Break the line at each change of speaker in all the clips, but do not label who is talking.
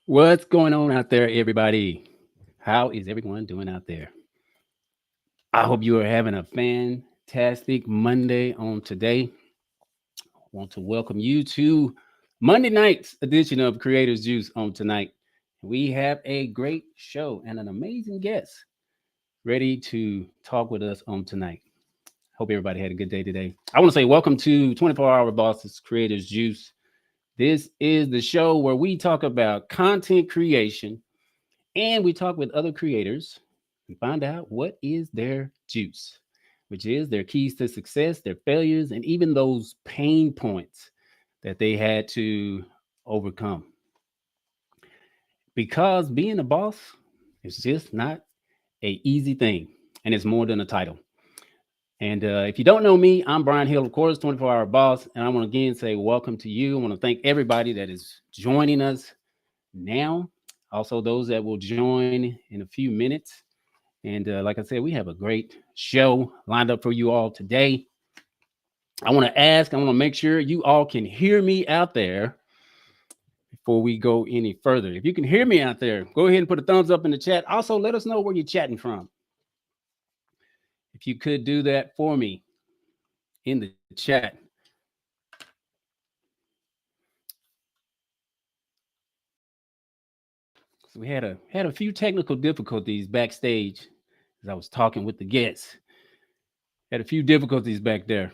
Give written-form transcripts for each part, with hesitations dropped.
What's going on out there, everybody? How is everyone doing out there? I hope you are having a fantastic Monday on today. I want to welcome you to Monday night's edition of Creators Juice on tonight. We have a great show and an amazing guest ready to talk with us on tonight. Hope everybody had a good day today. I want to say welcome to 24-Hour Bosses Creators Juice. This is the show where we talk about content creation and we talk with other creators and find out what is their juice, which is their keys to success, their failures, and even those pain points that they had to overcome. Because being a boss is just not a easy thing, and it's more than a title. And if you don't know me, I'm Brian Hill, of course, 24-Hour Boss. And I want to again say welcome to you. I want to thank everybody that is joining us now. Also, those that will join in a few minutes. And like I said, we have a great show lined up for you all today. I want to make sure you all can hear me out there before we go any further. If you can hear me out there, go ahead and put a thumbs up in the chat. Also, let us know where you're chatting from. If you could do that for me in the chat. So we had a few technical difficulties backstage as I was talking with the guests. Had a few difficulties back there.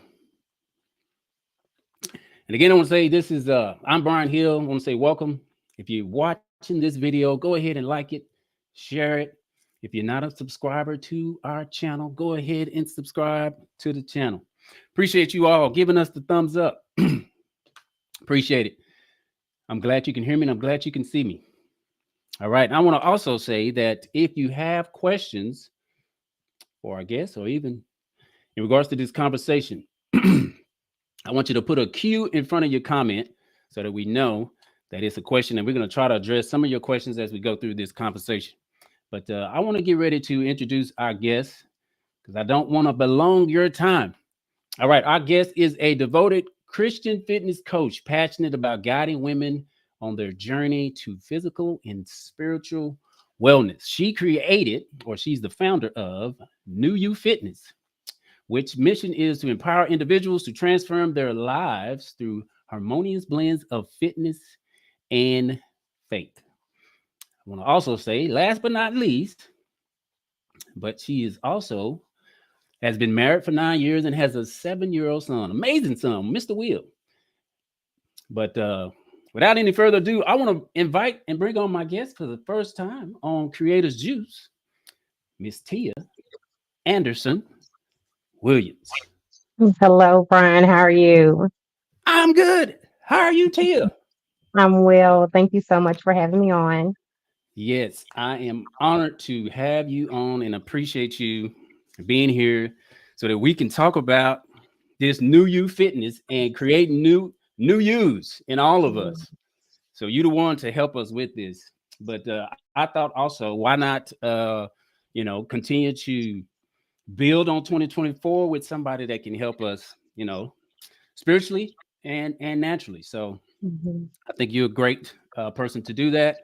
And again, I want to say this is I'm Brian Hill. I want to say welcome. If you're watching this video, go ahead and like it, share it. If you're not a subscriber to our channel, go ahead and subscribe to the channel. Appreciate you all giving us the thumbs up. Appreciate it. I'm glad you can hear me and I'm glad you can see me. All right. And I want to also say that if you have questions for our guests or even in regards to this conversation, I want you to put a Q in front of your comment so that we know that it's a question, and we're going to try to address some of your questions as we go through this conversation. But I want to get ready to introduce our guest because I don't want to belong your time. All right. Our guest is a devoted Christian fitness coach, passionate about guiding women on their journey to physical and spiritual wellness. She's the founder of New You Fitness, which mission is to empower individuals to transform their lives through harmonious blends of fitness and faith. I want to also say, last but not least, but she is also has been married for 9 years and has a 7-year-old son, amazing son, Mr. Will. But without any further ado, I want to invite and bring on my guest for the first time on Creators Juice, Miss Tia Anderson-Williams.
Hello, Brian. How are you?
I'm good. How are you, Tia?
I'm well. Thank you so much for having me on.
Yes, I am honored to have you on and appreciate you being here so that we can talk about this new you fitness and create new yous in all of us. So you're the one to help us with this. But I thought also, why not, continue to build on 2024 with somebody that can help us, spiritually and naturally. So
Mhm.
I think you're a great person to do that.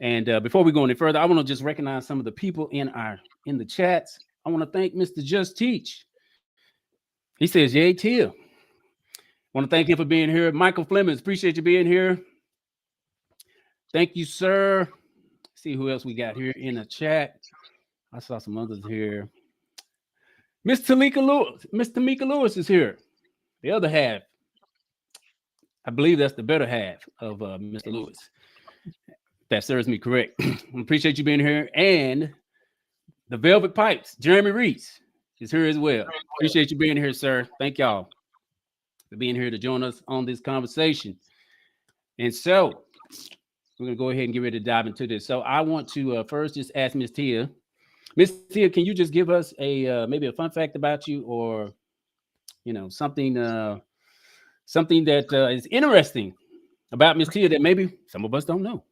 And before we go any further, I want to just recognize some of the people in the chats. I want to thank Mr. Just Teach. He says, "Yay, Tia." Want to thank him for being here. Michael Flemings, appreciate you being here. Thank you, sir. see who else we got here in the chat. I saw some others here. Miss Tamika Lewis. Miss Tamika Lewis is here. The other half. I believe that's the better half of Mr. Lewis. That serves me correct. Appreciate you being here. And the Velvet Pipes, Jeremy Reese, is here as well. Appreciate you being here, sir. Thank y'all for being here to join us on this conversation. And so we're going to go ahead and get ready to dive into this. So I want to first just ask Miss Tia. Miss Tia, can you just give us a maybe a fun fact about you, or something something that is interesting about Miss Tia that maybe some of us don't know?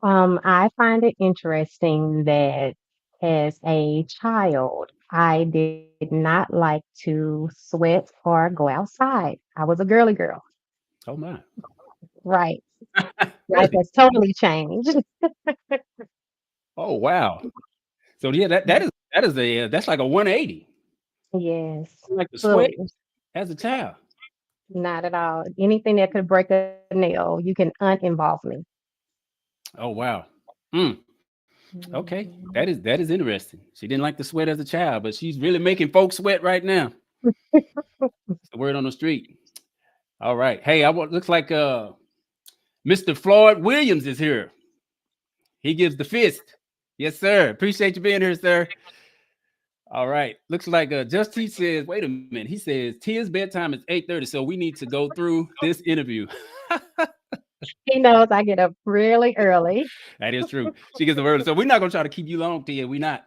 I find it interesting that as a child, I did not like to sweat or go outside. I was a girly girl.
Oh my.
Right. Life
Really?
has totally changed.
Oh wow. So yeah, that is a that's like a 180.
Yes,
Like the sweat
fully.
as a child.
Not at all. Anything that could break a nail, you can uninvolve me.
Oh wow. Mm, okay.
Mhm.
That is interesting. She didn't like the sweat as a child, but she's really making folks sweat right now. It's the word on the street. All right. Hey, I want looks like Mr. Floyd Williams is here. He gives the fist. Yes, sir. Appreciate you being here, sir. All right. Looks like Justice says, wait a minute. He says Tia's bedtime is 8:30, so we need to go through this interview.
He knows I get up really early.
That is true. She gets the word. So we're not gonna try to keep you long, Tia. We're not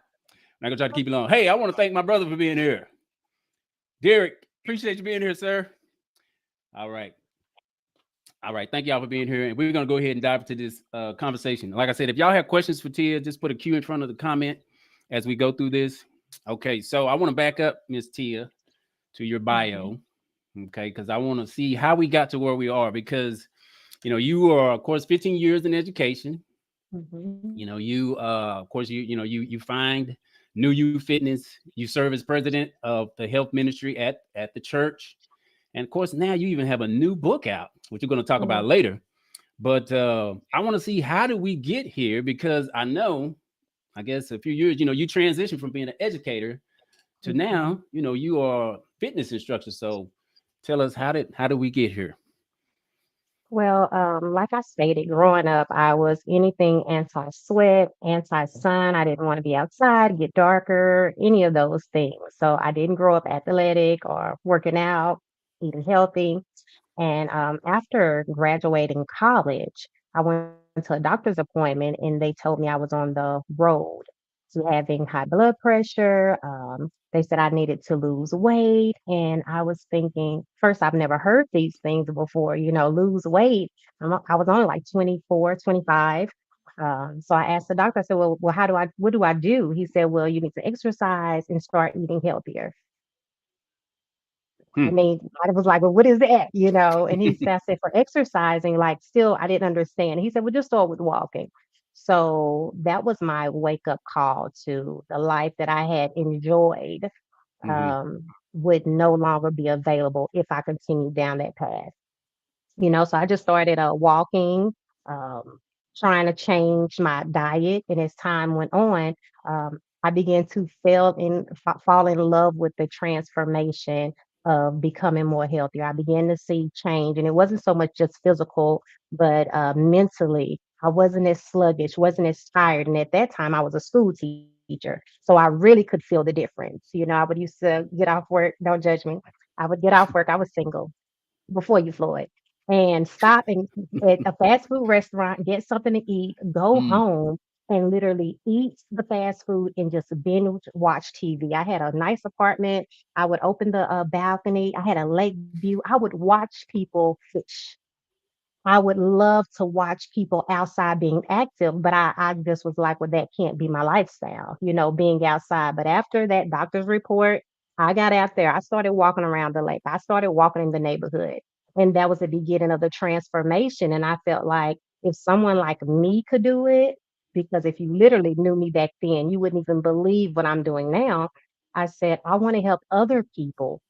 gonna try to keep you long. Hey, I want to thank my brother for being here. Derek, appreciate you being here, sir. All right. All right. Thank y'all for being here. And we're gonna go ahead and dive into this conversation. Like I said, if y'all have questions for Tia, just put a Q in front of the comment as we go through this. Okay, so I want to back up, Miss Tia, to your
Mhm,
bio. Okay, because I want to see how we got to where we are. Because you are, of course, 15 years in education.
mhm.
You of course you find New You Fitness. You serve as president of the health ministry at the church, and of course now you even have a new book out, which we're going to talk
Yeah.
about later. But I want to see, how did we get here, because I know, I guess a few years, you transitioned from being an educator to
Mhm.
now, you are a fitness instructor. So tell us, how did we get here?
Well, like I stated, growing up, I was anything anti-sweat, anti-sun. I didn't want to be outside, get darker, any of those things. So I didn't grow up athletic or working out, eating healthy. And after graduating college, I went to a doctor's appointment and they told me I was on the road to having high blood pressure. They said I needed to lose weight. And I was thinking, first, I've never heard these things before, lose weight. I was only like 24, 25. So I asked the doctor, I said, well, what do I do? He said, well, you need to exercise and start eating healthier. I
Hmm.
mean, I was like, "Well, what is that?" And he said, I said, "For exercising," like, still, I didn't understand. He said, "Well, just start with walking." So that was my wake up call to the life that I had enjoyed
Hmm.
would no longer be available if I continued down that path. So I just started walking, um, trying to change my diet. And as time went on, I began to fall in love with the transformation of becoming more healthier. I began to see change, and it wasn't so much just physical, but mentally. I wasn't as sluggish, wasn't as tired. And at that time, I was a school teacher. So I really could feel the difference. I would used to get off work, don't judge me. I would get off work, I was single before you, Floyd, and stop at a fast food restaurant, get something to eat, go
Mm.
home, and literally eat the fast food and just binge watch TV. I had a nice apartment. I would open the balcony. I had a lake view. I would watch people fish. I would love to watch people outside being active, but I just was like, well, that can't be my lifestyle, being outside. But after that doctor's report, I got out there. I started walking around the lake. I started walking in the neighborhood. And that was the beginning of the transformation. And I felt like if someone like me could do it, because if you literally knew me back then, you wouldn't even believe what I'm doing now. I said, I want to help other people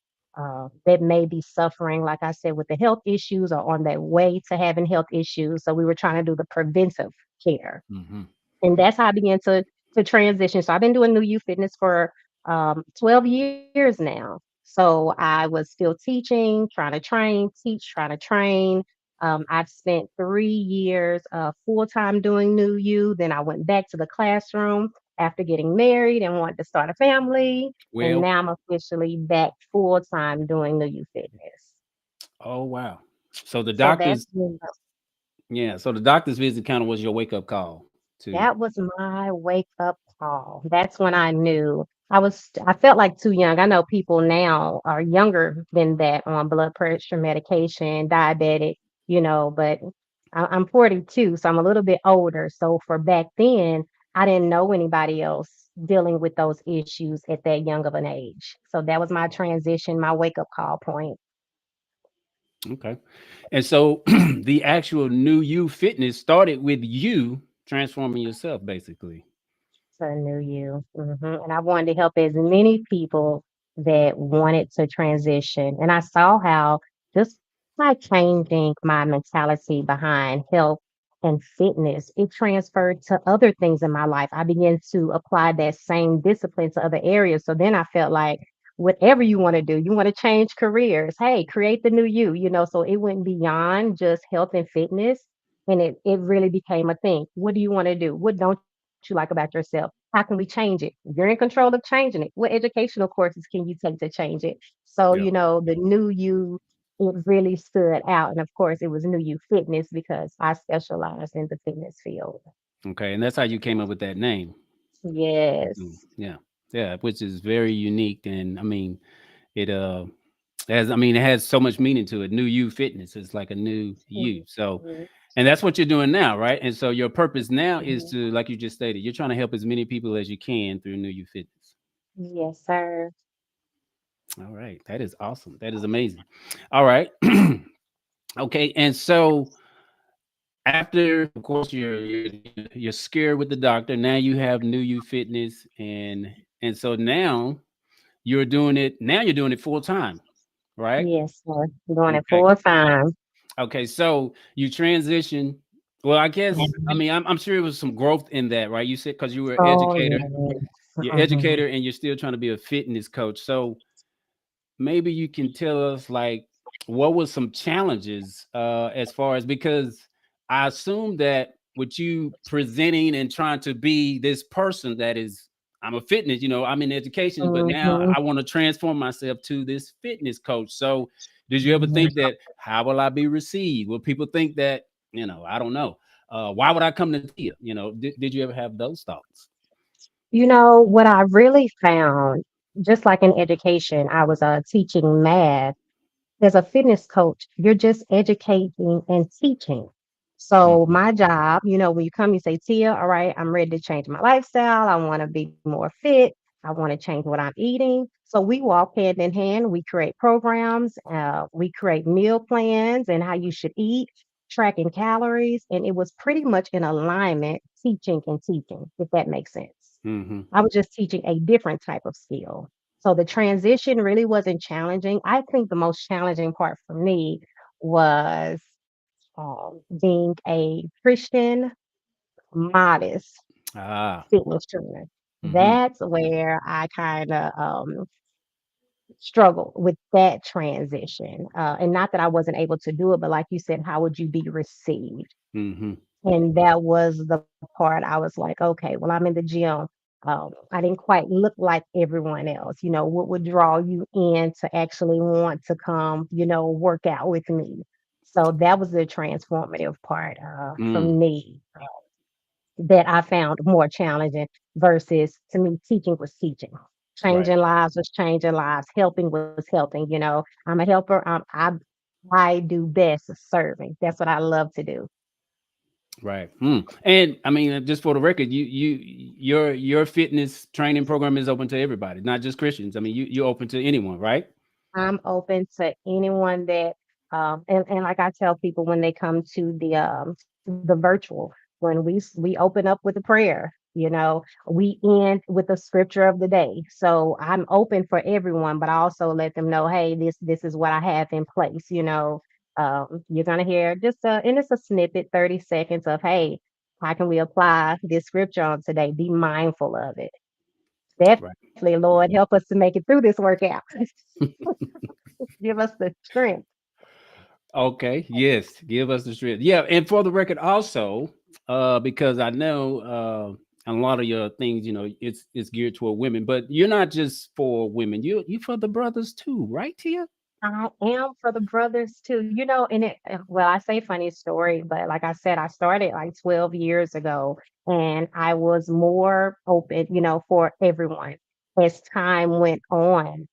that may be suffering, like I said, with the health issues or on their way to having health issues. So we were trying to do the preventive. care.
Hmm.
And that's how I began to transition. So I've been doing New You Fitness for 12 years now. So I was still teaching, trying to train, teach, trying to train. I've spent 3 years full time doing New You. Then I went back to the classroom after getting married and wanted to start a family. And
Well,
now I'm officially back full time doing New You Fitness.
oh wow. So the
So that's
doctor's yeah. So the doctor's visit kind of was your wake up call to.
that was my wake up call. That's when I knew I felt like too young. I know people now are younger than that on blood pressure medication, diabetic, but I'm 42, so I'm a little bit older. So for back then, I didn't know anybody else dealing with those issues at that young of an age. So that was my transition, my wake up call point.
Okay. And so the actual new you fitness started with you transforming yourself, basically.
So I knew you. And I wanted to help as many people that wanted to transition. And I saw how just by changing my mentality behind health and fitness, it transferred to other things in my life. I began to apply that same discipline to other areas. So then I felt like whatever you want to do, you want to change careers. Hey, create the new you. So it went beyond just health and fitness. And it really became a thing. What do you want to do? What don't you like about yourself? How can we change it? You're in control of changing it. What educational courses can you take to change it? So,
Yeah.
the new you, it really stood out. And of course, it was new you fitness because I specialize in the fitness field.
Okay. And that's how you came up with that name. Mm,
Yes.
yeah. Yeah. Which is very unique. And I mean, it I mean, it has so much meaning to it. New you fitness is like a new you. So,
Mhm,
and that's what you're doing now, right? And so your purpose now is
mhm.
to, like you just stated, you're trying to help as many people as you can through new you fitness.
Yes, sir.
All right. That is awesome. That is amazing. All right. Okay. And so after, of course, you're scared with the doctor. Now you have new you fitness, and so now you're doing it full time, right?
Yes, sir. Doing it
Okay.
full time.
Okay, so you transition. Well, I guess I mean I'm sure it was some growth in that, right? You said because you were an
Oh,
educator,
yes.
you're
Mhm.
educator, and you're still trying to be a fitness coach. So maybe you can tell us like what was some challenges as far as because I assume that with you presenting and trying to be this person that is I'm a fitness, I'm in education, but now
Mhm.
I want to transform myself to this fitness coach. So did you ever
Mhm.
think that how will I be received? Will people think that, I don't know. Why would I come to Tia? Did you ever have those thoughts?
What I really found, just like in education, I was teaching math. As a fitness coach, you're just educating and teaching. So
Mhm.
my job, when you come, you say, Tia, all right, I'm ready to change my lifestyle. I want to be more fit. I want to change what I'm eating. So we walk hand in hand. We create programs. We create meal plans and how you should eat, tracking calories. And it was pretty much in alignment, teaching and teaching, if that makes sense.
Mhm.
I was just teaching a different type of skill. So the transition really wasn't challenging. I think the most challenging part for me was being a Christian, modest
Ah.
fitness trainer.
Mhm.
That's where I kind of struggled with that transition. And not that I wasn't able to do it, but like you said, how would you be received?
Mhm.
And that was the part I was like, okay, well, I'm in the gym. I didn't quite look like everyone else. What would draw you in to actually want to come, work out with me? So that was the transformative part for
Mm.
me that I found more challenging versus to me, teaching was teaching.
Right.
Changing lives was changing lives. Helping was helping. I'm a helper. I do best serving. That's what I love to do.
Right. And I mean, just for the record, your fitness training program is open to everybody, not just Christians. I mean, you're open to anyone, right?
I'm open to anyone that, and like I tell people when they come to the virtual, when we open up with a prayer, we end with the scripture of the day. So I'm open for everyone, but I also let them know, hey, this is what I have in place. You're gonna hear just and it's a snippet, 30 seconds of, hey. how can we apply this scripture on today? Be mindful of it.
Right.
Definitely, Lord, help us to make it through this workout. Give us the strength.
Okay. Yes. Give us the strength. Yeah. And for the record, also, because I know a lot of your things, it's geared toward women, but you're not just for women. You for the brothers too, right, Tia?
I am for the brothers too, and well, I say funny story, but like I said, I started like 12 years ago and I was more open, for everyone. As time went on,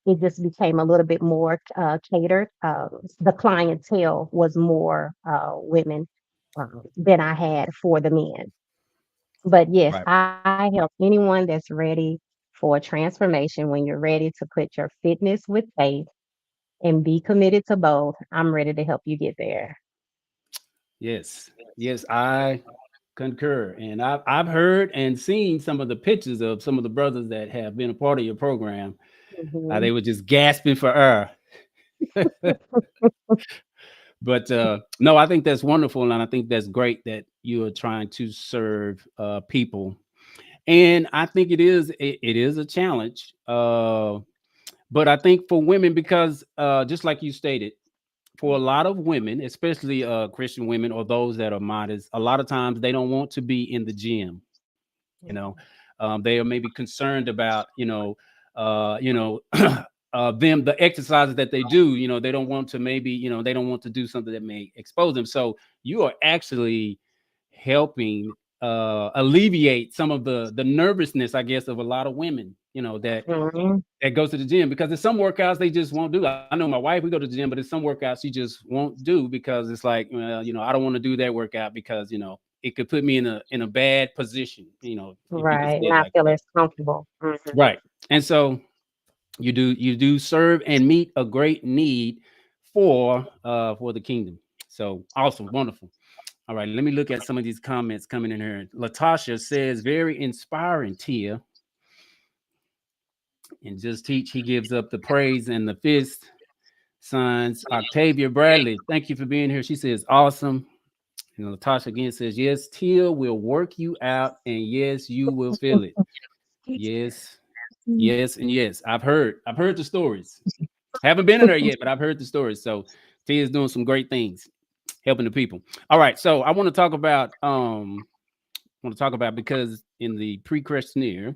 it just became a little bit more catered. The clientele was more women than I had for the men. But yes,
Right.
I help anyone that's ready for transformation. When you're ready to put your fitness with faith and be committed to both, I'm ready to help you get there.
Yes. Yes. I concur. And I've heard and seen some of the pictures of some of the brothers that have been a part of your program. They
Mhm.
were just gasping for air. But no, I think that's wonderful, and I think that's great that you are trying to serve people. And I think it is a challenge. But I think for women, because just like you stated, for a lot of women, especially Christian women or those that are modest, a lot of times they don't want to be in the gym. You know, they are maybe concerned about them, the exercises that they do. They don't want to, maybe, they don't want to do something that may expose them. So you are actually helping alleviate some of the nervousness, I guess, of a lot of women,
Mhm.
that goes to the gym, because there's some workouts they just won't do. I know my wife, we go to the gym, but there's some workouts she just won't do because it's like, well, I don't want to do that workout because it could put me in a bad position, if you could
Right.
say it
Not
like
feel
that.
as comfortable. Mhm.
Right. And so you do serve and meet a great need for the kingdom. So awesome, wonderful. All right, let me look at some of these comments coming in here. Latasha says, very inspiring, Tia. And just teach, he gives up the praise and the fist signs. Octavia Bradley, thank you for being here. She says, awesome. And Latasha again says, yes, Tia will work you out, and yes, you will feel it. Yes, yes, and yes. I've heard the stories. Haven't been in there yet, but I've heard the stories. So Tia is doing some great things, helping the people. All right, so I want to talk about, because in the pre-questionnaire,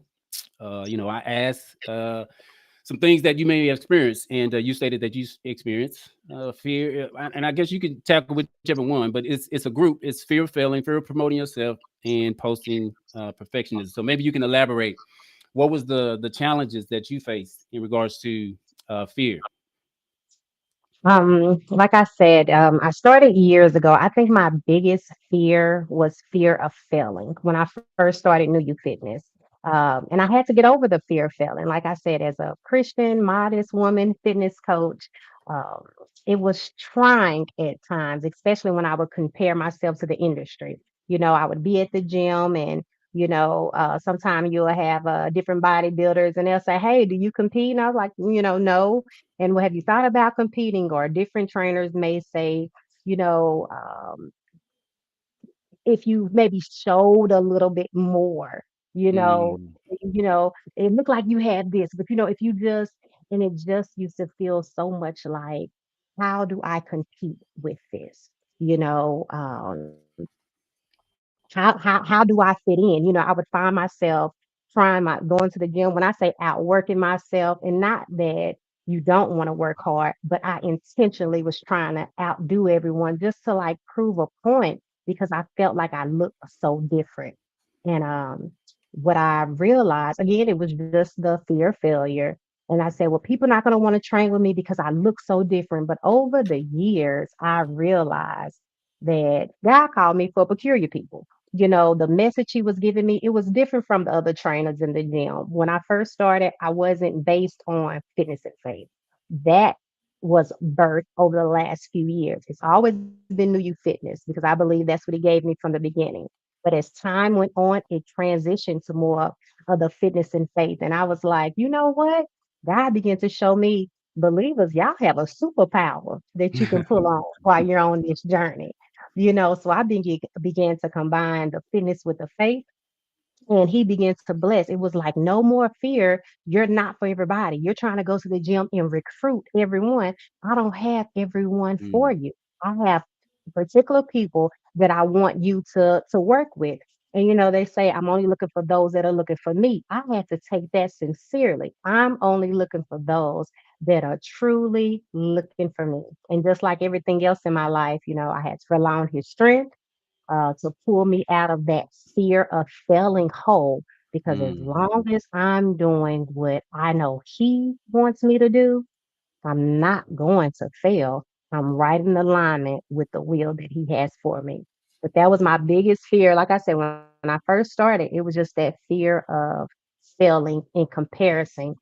I asked some things that you may have experienced, and you stated that you experienced fear, and I guess you could tackle whichever one, but it's a group. It's fear of failing, fear of promoting yourself, and posting perfectionism. So maybe you can elaborate. What was the challenges that you faced in regards to fear?
Like I said, I started years ago. I think my biggest fear was fear of failing when I first started New You Fitness. And I had to get over the fear of failing. Like I said, as a Christian, modest woman, fitness coach, um, it was trying at times, especially when I would compare myself to the industry. I would be at the gym and sometimes you'll have different bodybuilders and they'll say, "Hey, do you compete?" And I was like, no. And have you thought about competing? Or different trainers may say, you know, um, if you maybe showed a little bit more, you know,
Mm,
it looked like you had this, but if you just, and it just used to feel so much like, how do I compete with this? You know, how do I fit in? I would find myself going to the gym, when I say outworking myself, and not that you don't want to work hard, but I intentionally was trying to outdo everyone just to like prove a point because I felt like I looked so different. And what I realized again, it was just the fear of failure. And I said, well, people are not going to want to train with me because I look so different. But over the years, I realized that God called me for peculiar people. The message he was giving me, it was different from the other trainers in the gym. When I first started, I wasn't based on fitness and faith. That was birthed over the last few years. It's always been New You Fitness because I believe that's what he gave me from the beginning. But as time went on, it transitioned to more of the fitness and faith. And I was like, you know what? God began to show me, believers, y'all have a superpower that you can pull on while you're on this journey. So I began to combine the fitness with the faith, and he begins to bless. It was like, no more fear. You're not for everybody. You're trying to go to the gym and recruit everyone. I don't have everyone for
Mm,
you. I have particular people that I want you to work with. And they say I'm only looking for those that are looking for me. I had to take that sincerely. I'm only looking for those that are truly looking for me. And just like everything else in my life, I had to rely on his strength to pull me out of that fear of failing whole. Because as
mhm.
long as I'm doing what I know He wants me to do, I'm not going to fail. I'm right in alignment with the will that He has for me. But that was my biggest fear. Like I said, when I first started, it was just that fear of failing in comparison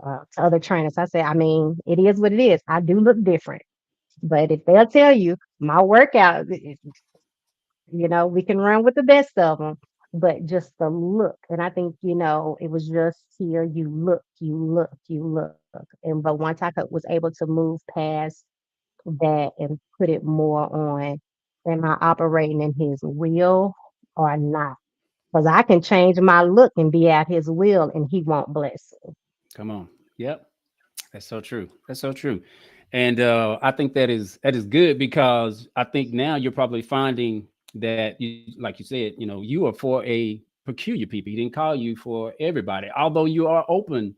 to other trainers. I said, I mean, it is what it is. I do look different. But if they'll tell you my workout, we can run with the best of them, but just the look. And I think, it was just here, you look, you look. But once was able to move past that and put it more on, am I operating in his will or not? Because I can change my look and be at his will and he won't bless me.
Come on. Yep. That's so true. That's so true. And I think that is good because I think now you're probably finding that you, like you said, you are for a peculiar people. He didn't call you for everybody, although you are open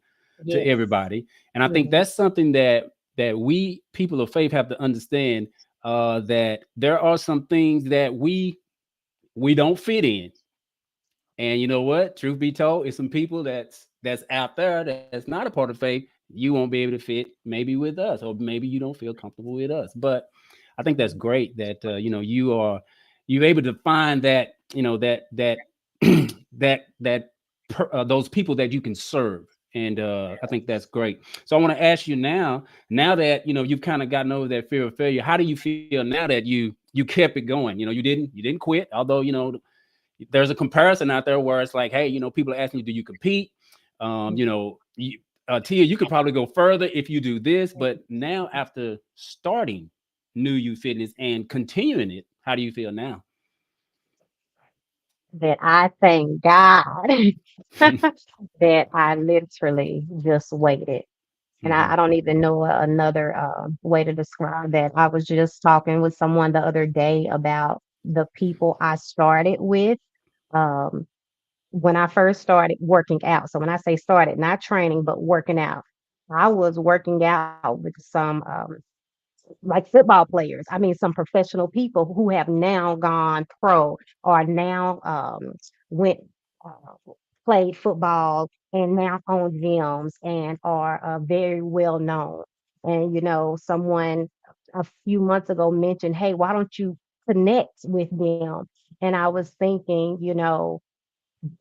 to
Yes.
everybody. And I think
Yes.
that's something that we people of faith have to understand, that there are some things that we don't fit in. And you know what? Truth be told, it's some people that's out there that's not a part of faith. You won't be able to fit maybe with us, or maybe you don't feel comfortable with us. But I think that's great that you're able to find that that that those people that you can serve. And I think that's great. So I want to ask you now that you've kind of gotten over that fear of failure. How do you feel now that you kept it going? You didn't quit, although there's a comparison out there where it's like, hey, people are asking you, do you compete? Tia, you could probably go further if you do this, but now after starting New You Fitness and continuing it, how do you feel now?
That I thank God that I literally just waited. And I,
Hmm.
I don't even know another way to describe that. I was just talking with someone the other day about the people I started with um, when I first started working out. So when I say started, not training, but working out, I was working out with some like football players. I mean, some professional people who have now gone pro or now went played football and now own gyms and are very well known. And someone a few months ago mentioned, "Hey, why don't you connect with them?" And I was thinking,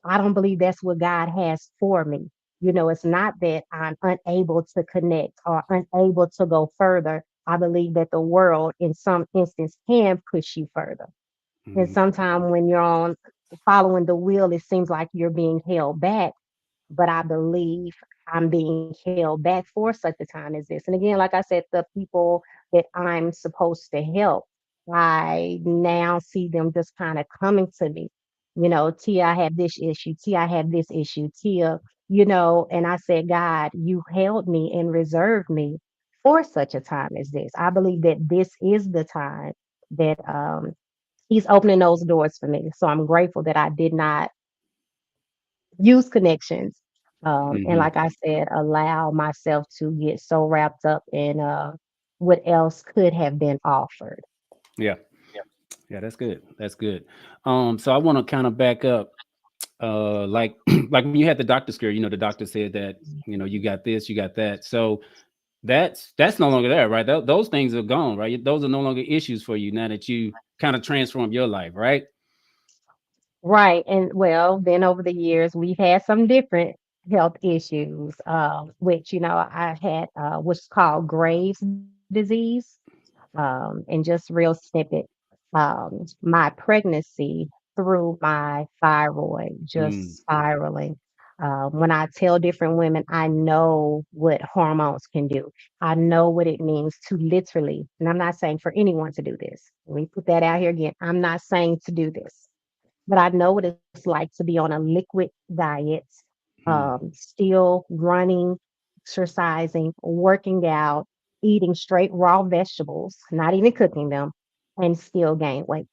I don't believe that's what God has for me. It's not that I'm unable to connect or unable to go further. I believe that the world, in some instance, can push you further. And
Hmm.
sometimes when you're on following the wheel, it seems like you're being held back, but I believe I'm being held back for such a time as this. And again, like I said, the people that I'm supposed to help, I now see them just kind of coming to me. Tia, I have this issue. Tia, I have this issue. Tia, and I said, God, you held me and reserved me for such a time as this. I believe that this is the time that He's opening those doors for me. So I'm grateful that I did not use connections. And
Hmm.
like I said, allow myself to get so wrapped up in what else could have been offered.
Yeah, yeah, that's good. That's good. So I want to kind of back up, like like when you had the doctor scare. The doctor said that you got this, you got that. So that's no longer there, right? Those things are gone, right? Those are no longer issues for you now that you kind of transformed your life, right?
Right. And well, then over the years, we've had some different health issues, which, I had what's called Graves' disease. And just real snippet, my pregnancy through my thyroid
Mm.
just spiraling. When I tell different women, I know what hormones can do. I know what it means to literally, and I'm not saying for anyone to do this. Let me put that out here again. I'm not saying to do this, but I know what it's like to be on a liquid diet,
Hmm.
still running, exercising, working out, eating straight raw vegetables, not even cooking them, and still gain weight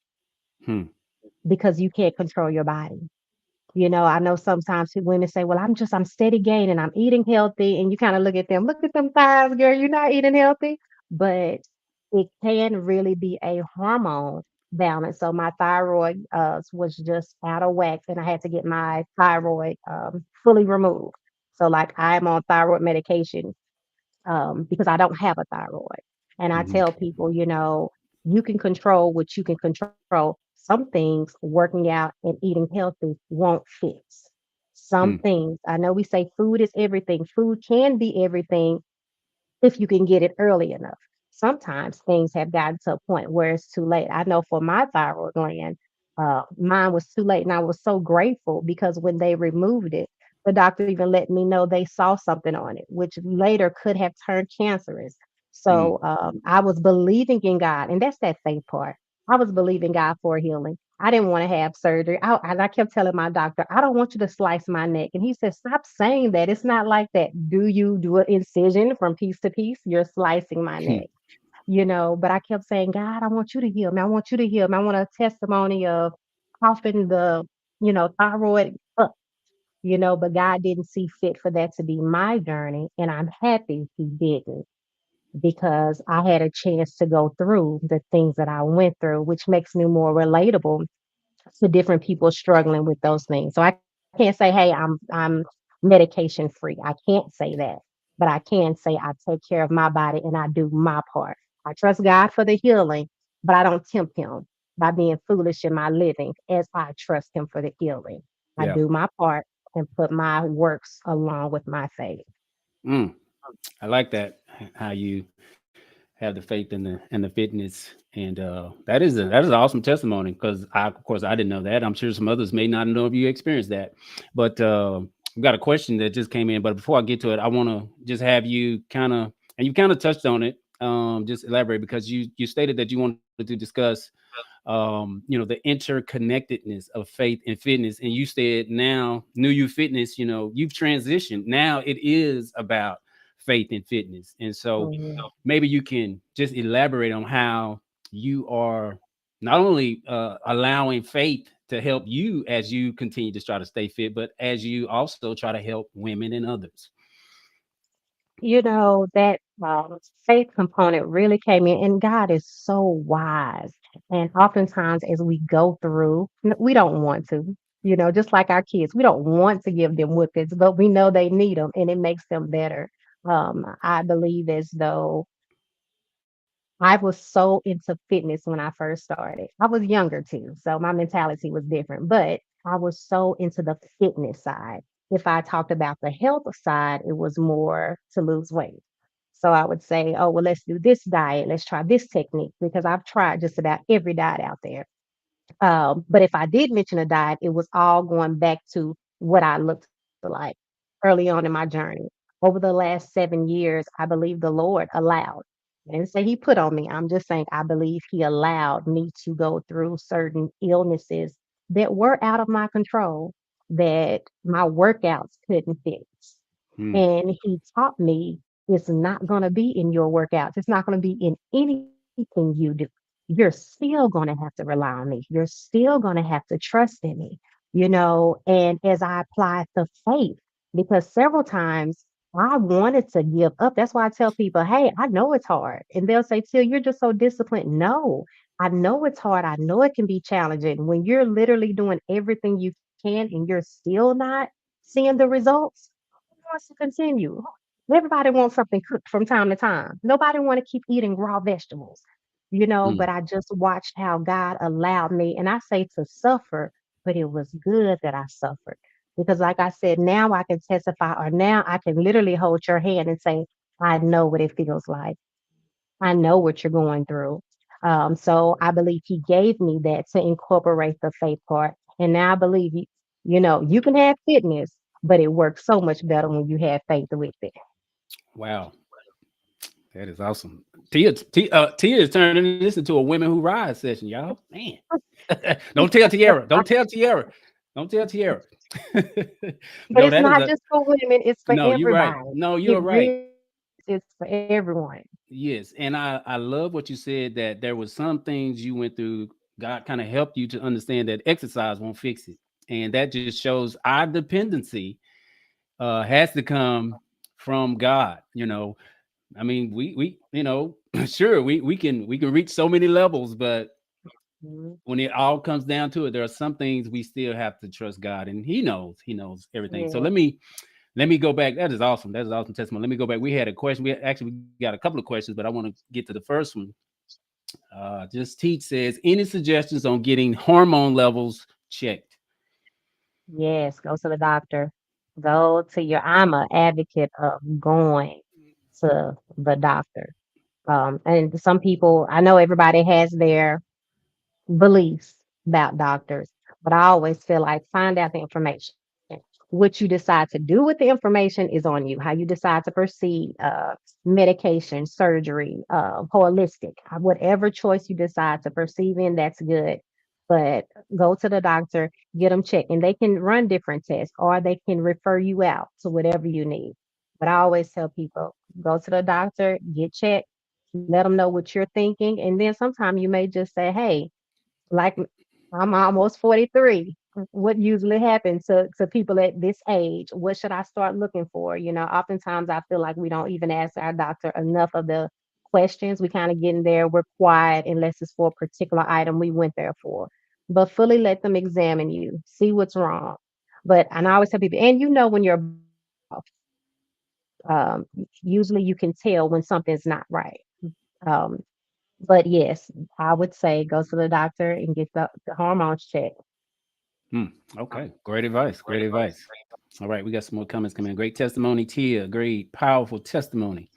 Hmm.
because you can't control your body. I know sometimes women say, well, I'm steady gaining, I'm eating healthy. And you kind of look at them thighs, girl, you're not eating healthy. But it can really be a hormone balance. So my thyroid was just out of whack, and I had to get my thyroid fully removed. So, like, I'm on thyroid medication because I don't have a thyroid. And I
Hmm.
tell people, you can control what you can control. Some things working out and eating healthy won't fix. Some
Hmm.
things, I know we say food is everything. Food can be everything if you can get it early enough. Sometimes things have gotten to a point where it's too late. I know for my thyroid gland, mine was too late, and I was so grateful because when they removed it, the doctor even let me know they saw something on it, which later could have turned cancerous.
Hmm.
So I was believing in God, and that's that faith part. I was believing God for healing. I didn't want to have surgery. And I kept telling my doctor, I don't want you to slice my neck. And he said, stop saying that. It's not like that. Do you do an incision from piece to piece? You're slicing my
Hmm.
neck. But I kept saying, God, I want you to heal me. I want you to heal me. I want a testimony of coughing the thyroid up, but God didn't see fit for that to be my journey. And I'm happy he didn't because I had a chance to go through the things that I went through, which makes me more relatable to different people struggling with those things. So I can't say, "Hey, I'm medication free." I can't say that, but I can say I take care of my body and I do my part. I trust God for the healing, but I don't tempt Him by being foolish in my living as I trust Him for the healing. I
Yeah.
do my part and put my works along with my faith.
Mm. I like that. How you have the faith and the fitness, and that is an awesome testimony. Because of course I didn't know that. I'm sure some others may not know if you experienced that. But I've got a question that just came in. But before I get to it, I want to just have you kind of, and you kind of touched on it. Just elaborate because you stated that you wanted to discuss the interconnectedness of faith and fitness. And you said now, New You Fitness, you've transitioned. Now it is about faith and fitness. And so
Mhm.
maybe you can just elaborate on how you are not only allowing faith to help you as you continue to try to stay fit, but as you also try to help women and others.
That faith component really came in, and God is so wise. And oftentimes, as we go through, we don't want to, just like our kids, we don't want to give them whippets, but we know they need them, and it makes them better. I believe as though I was so into fitness when I first started. I was younger too, so my mentality was different, but I was so into the fitness side. If I talked about the health side, it was more to lose weight. So I would say, oh, well, let's do this diet. Let's try this technique because I've tried just about every diet out there. But if I did mention a diet, it was all going back to what I looked like early on in my journey. Over the last 7 years, I believe the Lord allowed. I didn't say He put on me. I'm just saying I believe He allowed me to go through certain illnesses that were out of my control that my workouts couldn't fix.
Hmm.
And He taught me it's not going to be in your workouts. It's not going to be in anything you do. You're still going to have to rely on me. You're still going to have to trust in me. And as I applied the faith, because several times I wanted to give up. That's why I tell people, hey, I know it's hard. And they'll say, Till, you're just so disciplined. No, I know it's hard. I know it can be challenging. When you're literally doing everything you can and you're still not seeing the results, who wants to continue? Everybody wants something cooked from time to time. Nobody want to keep eating raw vegetables,
Hmm.
but I just watched how God allowed me, and I say to suffer, but it was good that I suffered. Because like I said, now I can testify, or now I can literally hold your hand and say, I know what it feels like. I know what you're going through. So I believe he gave me that to incorporate the faith part. And now I believe you can have fitness, but it works so much better when you have faith with it.
Wow, that is awesome. Tia is turning this into a Women Who Rise session, y'all. Man, don't tell Tiara. Don't tell Tiara. Don't tell Tiara.
But
No,
it's
that is
not
a
just for women, it's for
no. You're right.
everybody.
No, you
It
are right.
really is. It's for everyone.
Yes, and I love what you said that there was some things you went through. God kind of helped you to understand that exercise won't fix it, and that just shows our dependency has to come from God. I mean, we sure we can reach so many levels, but
Mhm.
when it all comes down to it, there are some things we still have to trust God, and He knows everything. So
Yeah.
let me go back. That is awesome. That is awesome testimony. Let me go back. We had a question. We got a couple of questions, but I want to get to the first one. Just Teach says, any suggestions on getting hormone levels checked?
Yes, go to the doctor. Go to your I'm an advocate of going to the doctor. And some people, I know everybody has their beliefs about doctors, but I always feel like find out the information. What you decide to do with the information is on you. How you decide to proceed, medication, surgery, holistic, whatever choice you decide to perceive in, that's good. But go to the doctor, get them checked, and they can run different tests or they can refer you out to whatever you need. But I always tell people go to the doctor, get checked, let them know what you're thinking, and then sometimes you may just say, hey, like I'm almost 43. What usually happens to people at this age? What should I start looking for? Oftentimes I feel like we don't even ask our doctor enough of the questions. We kind of get in there, we're quiet unless it's for a particular item we went there for. But fully let them examine you, see what's wrong. And I always tell people, and when your body is off, usually you can tell when something's not right. Um, but yes, I would say go to the doctor and get the hormones checked.
Hmm. Okay. Great advice. Great advice. All right. We got some more comments coming in. Great testimony, Tia. Great, powerful testimony.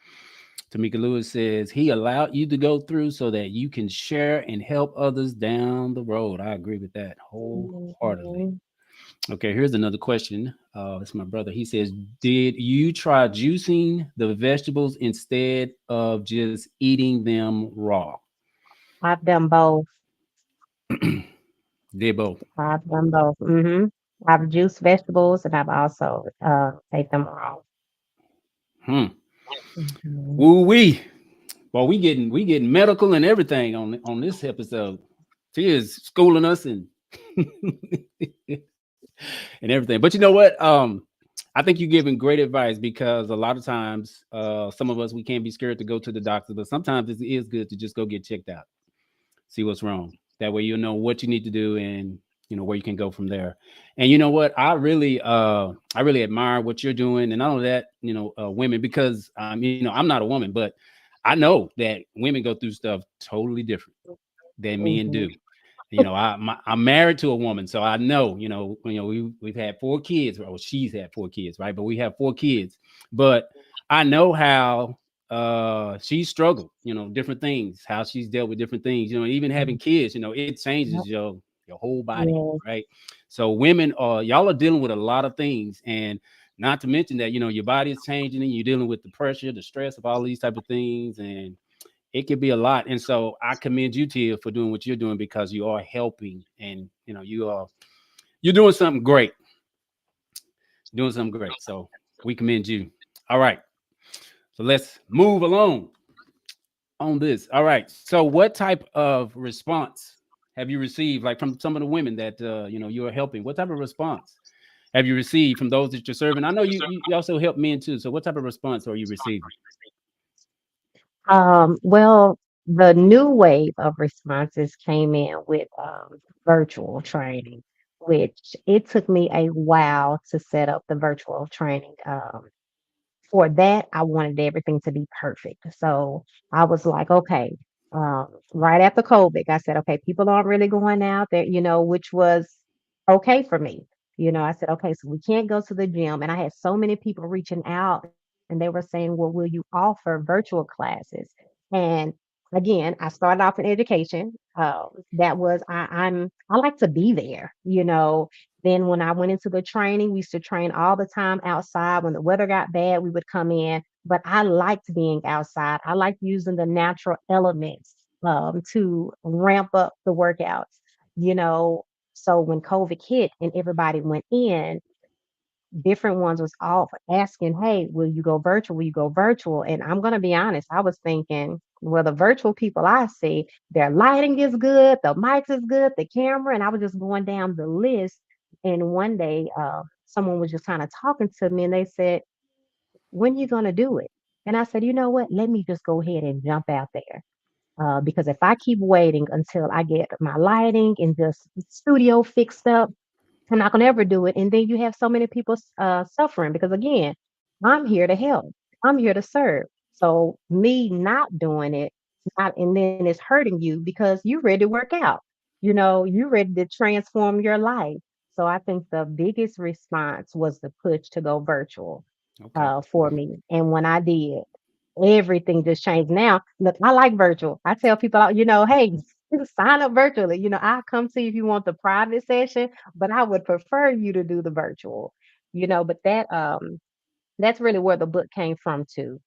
Tamika Lewis says he allowed you to go through so that you can share and help others down the road. I agree with that wholeheartedly.
Mhm.
Okay, here's another question. It's my brother. He says, did you try juicing the vegetables instead of just eating them raw?
I've done both.
Did both.
I've done both. I've juiced vegetables and I've also ate them raw.
Hmm.
Mhm.
Woo wee. Well, we getting medical and everything on this episode. She is schooling us and and everything. But you know what? I think you're giving great advice because a lot of times, some of us we can't be scared to go to the doctor, but sometimes it is good to just go get checked out, see what's wrong. That way you'll know what you need to do and where you can go from there. And you know what? I really admire what you're doing, and not only that, women because I'm not a woman, but I know that women go through stuff totally different than men
Mhm.
do. I'm married to a woman, so I know. We've had 4 kids. Or she's had 4 kids, right? But we have 4 kids. But I know how she struggled. Different things, how she's dealt with different things. Even having kids. It changes
Yep.
your whole body,
Yes.
right? So women are y'all are dealing with a lot of things, and not to mention that your body is changing, and you're dealing with the pressure, the stress of all these type of things, and it could be a lot. And so I commend you, Tia, for doing what you're doing because you are helping, and you're doing something great, doing something great. So we commend you. All right, so let's move along on this. All right, so what type of response have you received, like from some of the women that you're helping? What type of response have you received from those that you're serving? I know you also help men too. So what type of response are you receiving?
Well, the new wave of responses came in with virtual training, which it took me a while to set up the virtual training. For that, I wanted everything to be perfect. So I was like, okay, right after COVID, I said, okay, people aren't really going out there, which was okay for me. I said, okay, so we can't go to the gym. And I had so many people reaching out and they were saying, well, will you offer virtual classes? And again, I started off in education. That was I like to be there, you know. Then when I went into the training, we used to train all the time outside. When the weather got bad, we would come in. But I liked being outside. I liked using the natural elements to ramp up the workouts, you know. So when COVID hit and everybody went in, different ones was all asking, "Hey, will you go virtual? Will you go virtual?" And I'm gonna be honest, I was thinking, well, the virtual people I see, their lighting is good, the mics is good, the camera, and I was just going down the list. And one day, someone was just kind of talking to me, and they said, "When you gonna do it?" And I said, "You know what? Let me just go ahead and jump out there." Because if I keep waiting until I get my lighting and just studio fixed up, I'm not gonna ever do it, and then you have so many people suffering because again, I'm here to help. I'm here to serve. So me not doing it, not and then it's hurting you because you ready to work out. You know, you ready to transform your life. So I think the biggest response was the push to go virtual
Okay.
for me. And when I did, everything just changed. Now, look, I like virtual. I tell people, you know, hey, sign up virtually. You know, I'll come see if you want the private session, but I would prefer you to do the virtual. You know, but that's really where the book came from too,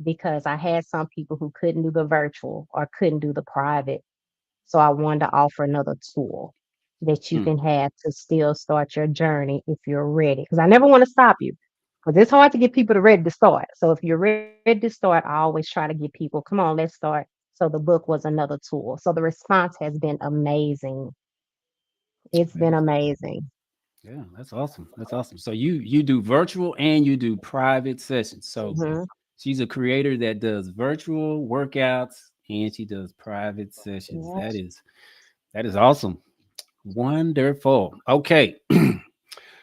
because I had some people who couldn't do the virtual or couldn't do the private. So I wanted to offer another tool that you
Hmm.
can have to still start your journey if you're ready. Because I never want to stop you. Because it's hard to get people to ready to start. So if you're ready to start, I always try to get people, come on, let's start. So the book was another tool. So the response has been amazing. It's been
Hey,
amazing.
yeah, that's awesome. That's awesome. So you do virtual and you do private sessions. So
Hmm.
she's a creator that does virtual workouts and she does private sessions.
Yeah.
That is awesome. Wonderful. Okay.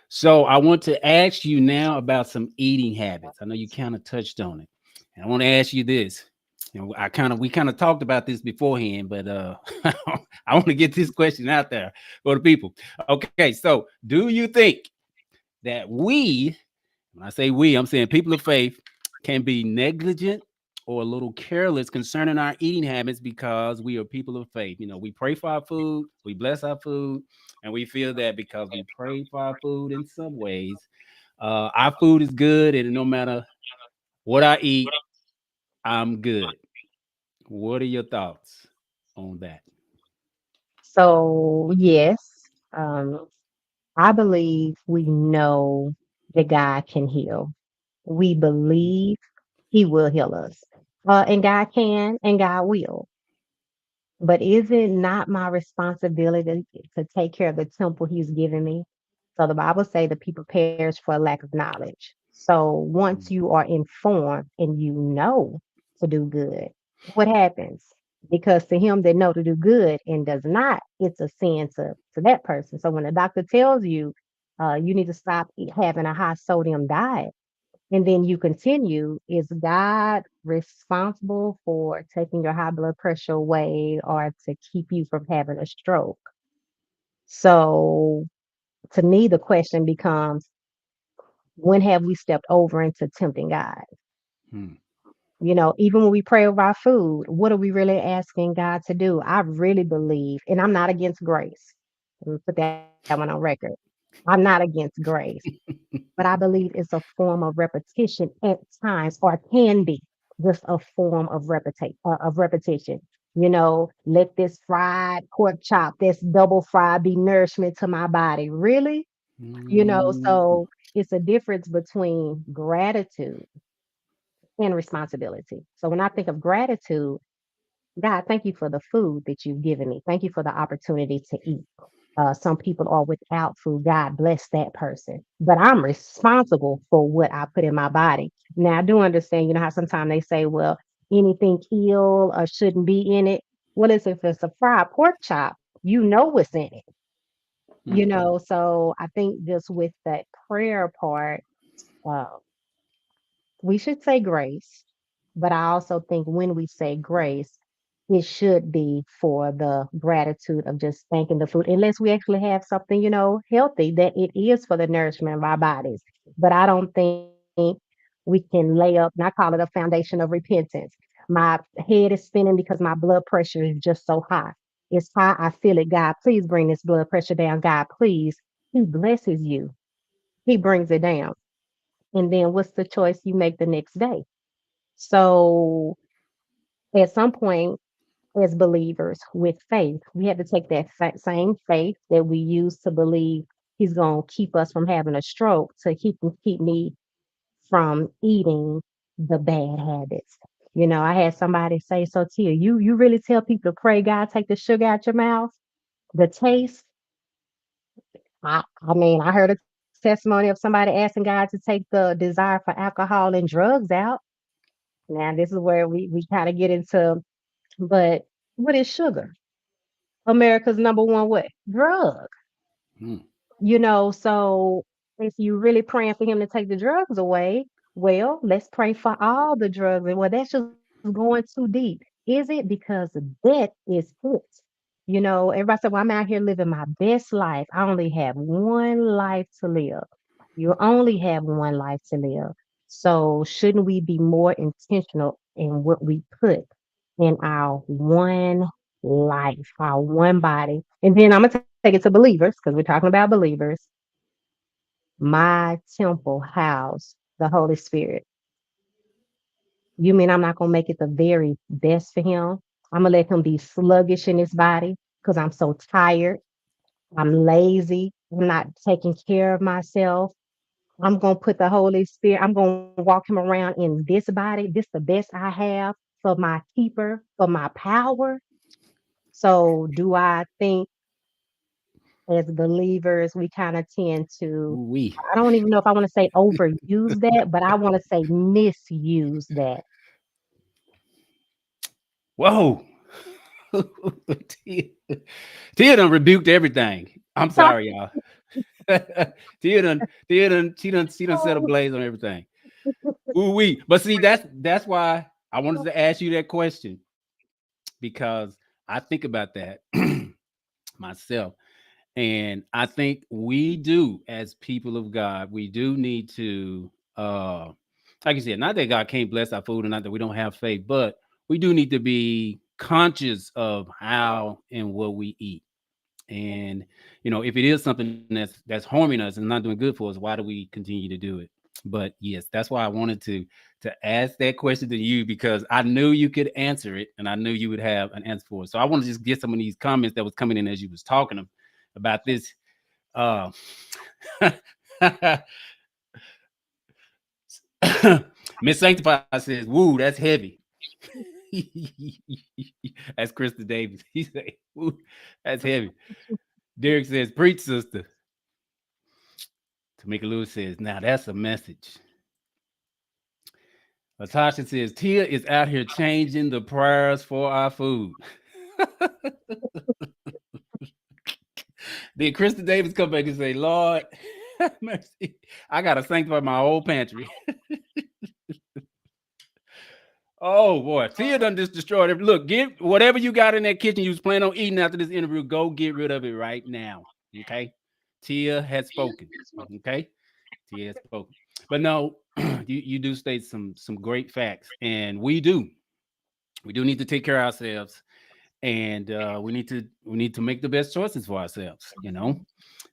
So I want to ask you now about some eating habits. I know you kind of touched on it. And I want to ask you this. You know, we kind of talked about this beforehand, but I want to get this question out there for the people. Okay, so do you think that when I say we, I'm saying people of faith, can be negligent or a little careless concerning our eating habits because we are people of faith? You know, we pray for our food, we bless our food, and we feel that because we pray for our food in some ways, our food is good, and no matter what I eat, I'm good. What are your thoughts on that?
So yes, um, I believe we know that God can heal. We believe He will heal us. And God can and God will. But is it not my responsibility to take care of the temple he's given me? So the Bible say the people perish for a lack of knowledge. So once
Mm,
you are informed and you know to do good, what happens? Because to him that know to do good and does not, it's a sin to that person. So when the doctor tells you you need to stop having a high sodium diet, and then you continue, is God responsible for taking your high blood pressure away or to keep you from having a stroke? So to me, the question becomes, when have we stepped over into tempting God?
mm,
You know, even when we pray over our food, what are we really asking God to do? I really believe, and I'm not against grace. Let me put that one on record. I'm not against grace, but I believe it's a form of repetition at times, or can be just a form of repetition. You know, let this fried pork chop, this double fried, be nourishment to my body. Really, you know,
mm,
so it's a difference between gratitude and responsibility. So when I think of gratitude, God, thank you for the food that you've given me. Thank you for the opportunity to eat. Some people are without food. God bless that person. But I'm responsible for what I put in my body. Now, I do understand, you know, how sometimes they say, well, anything ill or shouldn't be in it. Well, listen, if it's a fried pork chop, you know what's in it. You
mm.
know, so I think just with that prayer part, uh, we should say grace, but I also think when we say grace, it should be for the gratitude of just thanking the food, unless we actually have something, you know, healthy that it is for the nourishment of our bodies. But I don't think we can lay up, and I call it a foundation of repentance. My head is spinning because my blood pressure is just so high. It's high. I feel it. God, please bring this blood pressure down. God, please. He blesses you. He brings it down. And then what's the choice you make the next day? So at some point, as believers with faith, we have to take that same faith that we use to believe he's going to keep us from having a stroke to keep me from eating the bad habits. I had somebody say, "So Tia, you really tell people to pray God take the sugar out your mouth, the taste." I mean, I heard a testimony of somebody asking God to take the desire for alcohol and drugs out. Now this is where we kind of get into, but what is sugar? America's number one what? Drug.
Hmm.
So if you really praying for him to take the drugs away, well, let's pray for all the drugs. And well, that's just going too deep. Is it? Because that is it. Everybody said, well, I'm out here living my best life. I only have one life to live. You only have one life to live. So shouldn't we be more intentional in what we put in our one life, our one body? And then I'm gonna take it to believers because we're talking about believers. My temple house the Holy Spirit. You mean I'm not gonna make it the very best for him? I'm gonna let him be sluggish in his body because I'm so tired. I'm lazy. I'm not taking care of myself. I'm gonna put the Holy Spirit, I'm gonna walk him around in this body. This the best I have for my keeper, for my power. So do I think as believers we kind of tend to,
We.
I don't even know if I want to say overuse that, but I want to say misuse that.
Whoa. Tia, Tia done rebuked everything. I'm sorry, y'all. She done set a blaze on everything. Ooh wee. But see, that's why I wanted to ask you that question because I think about that myself. And I think we do, as people of God, we do need to, like you said, not that God can't bless our food and not that we don't have faith, but we do need to be conscious of how and what we eat. And if it is something that's harming us and not doing good for us, why do we continue to do it? But yes, that's why I wanted to ask that question to you because I knew you could answer it and I knew you would have an answer for it. So I want to just get some of these comments that was coming in as you was talking about this. Uh, Miss Sanctify says, "Woo, that's heavy." That's Krista Davis. He said, "Woo, that's heavy." Derek says, "Preach, sister." Tamika Lewis says, "Now that's a message." Latasha says, "Tia is out here changing the prayers for our food." Then Krista Davis come back and say, "Lord, have mercy. I gotta sanctify my whole pantry." Oh boy, Tia done just destroyed it. Look, get whatever you got in that kitchen you was planning on eating after this interview. Go get rid of it right now. Okay. Tia has spoken. Okay. Tia has spoken. But no, you do state some great facts. And we do need to take care of ourselves. And we need to make the best choices for ourselves.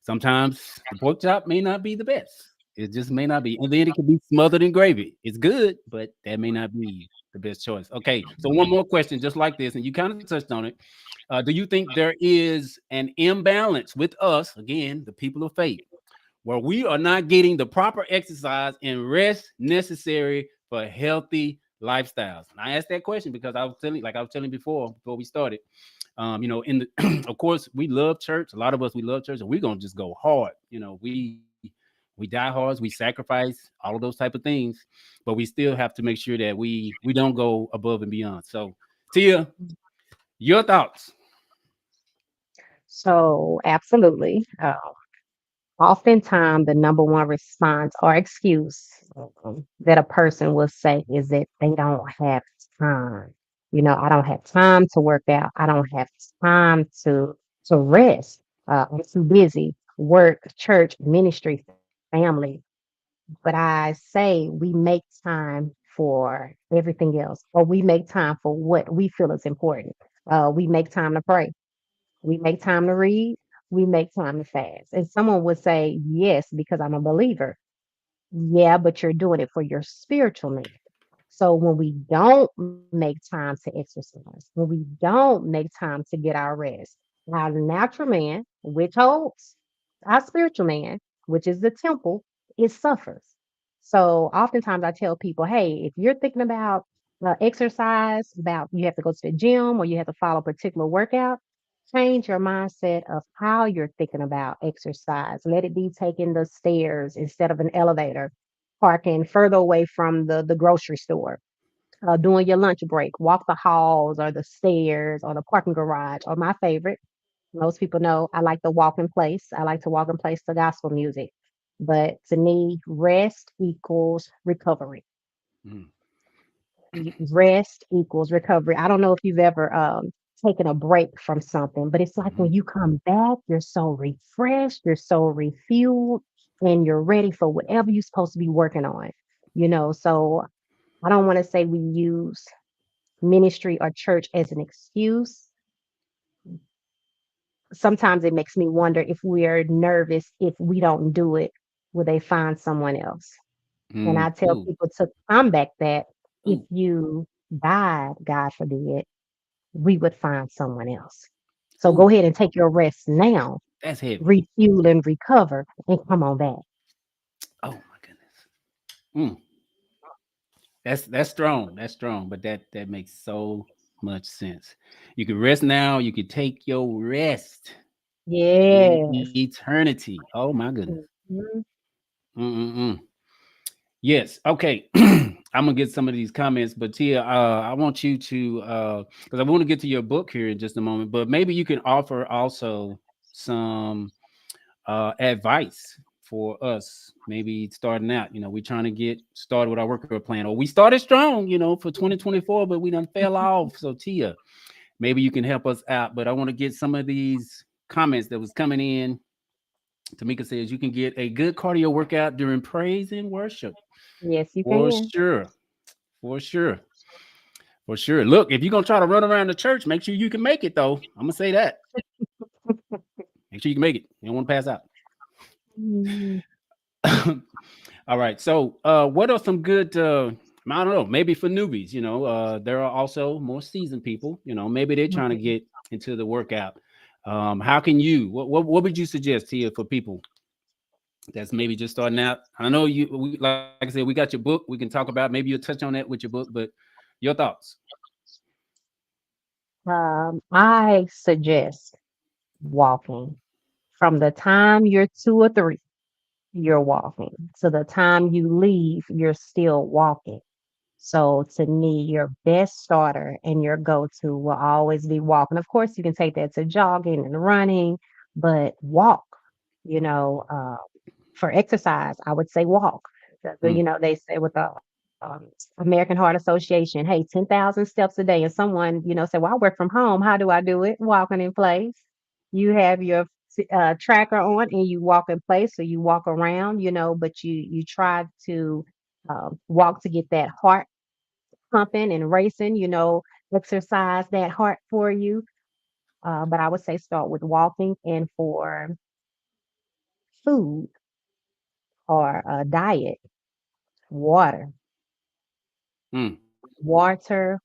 Sometimes the pork chop may not be the best. It just may not be. And then it can be smothered in gravy. It's good, but that may not be the best choice. Okay, so one more question, just like this, and you kind of touched on it. Do you think there is an imbalance with us, again, the people of faith, where we are not getting the proper exercise and rest necessary for healthy lifestyles? And I asked that question because I was telling before we started. In the of course we love church. A lot of us we love church, and we're gonna just go hard. We die hard, we sacrifice all of those type of things, but we still have to make sure that we don't go above and beyond. So, Tia, your thoughts?
So absolutely. Oftentimes, the number one response or excuse that a person will say is that they don't have time. I don't have time to work out. I don't have time to rest. I'm too busy. Work, church, ministry, family. But I say we make time for for everything else, or we make time for what we feel is important. We make time to pray. We make time to read. We make time to fast. And someone would say, yes, because I'm a believer. Yeah, but you're doing it for your spiritual man. So when we don't make time to exercise, when we don't make time to get our rest, our natural man, which holds our spiritual man, which is the temple, it suffers. So oftentimes I tell people, hey, if you're thinking about exercise, about you have to go to the gym or you have to follow a particular workout, change your mindset of how you're thinking about exercise. Let it be taking the stairs instead of an elevator, parking further away from the grocery store, doing your lunch break, walk the halls or the stairs or the parking garage. Or my favorite, most people know I like to walk in place. I like to walk in place to gospel music. But to me, rest equals recovery.
Mm.
Rest equals recovery. I don't know if you've ever taken a break from something, but it's like
Hmm.
when you come back, you're so refreshed, you're so refueled, and you're ready for whatever you're supposed to be working on. So I don't want to say we use ministry or church as an excuse. Sometimes it makes me wonder if we're nervous if we don't do it, will they find someone else? And
Mm.
I tell
Ooh,
people to combat that if
ooh,
you died, God forbid, we would find someone else. So
ooh.
go ahead and take your rest now,
That's heavy.
refuel and recover, and come on back.
Oh my goodness. Mm. That's strong. That's strong. But that makes so much sense. You can rest now. You can take your rest in
Yes.
eternity. Oh my goodness.
Mhm.
Mm-mm-mm. Yes. Okay. I'm gonna get some of these comments, but Tia, I want you to because I want to get to your book here in just a moment, but maybe you can offer also some advice for us, maybe starting out. We're trying to get started with our workout plan, or we started strong, for 2024, but we done fell off. So Tia, maybe you can help us out. But I want to get some of these comments that was coming in. Tamika says you can get a good cardio workout during praise and worship.
Yes, you
For
can.
sure. For sure. For sure. Look, if you're gonna try to run around the church, make sure you can make it though. I'm gonna say that. Make sure you can make it. You don't want to pass out.
Mm,
All right. So what are some good I don't know, maybe for newbies, there are also more seasoned people, maybe they're trying to
mhm.
get into the workout. How can you what would you suggest here for people that's maybe just starting out? I know like I said, we got your book. We can talk about, maybe you'll touch on that with your book, but your thoughts.
I suggest walking from the time you're 2 or 3. You're walking. So the time you leave, you're still walking. So to me, your best starter and your go-to will always be walking. Of course, you can take that to jogging and running, but walk, you know, uh, for exercise, I would say walk.
Mm,
They say with the American Heart Association, hey, 10,000 steps a day. And someone, say, well, I work from home. How do I do it? Walking in place. You have your tracker on and you walk in place. So you walk around, but you try to walk to get that heart pumping and racing, exercise that heart for you. But I would say start with walking, and for food or diet, water.
mm.
Water.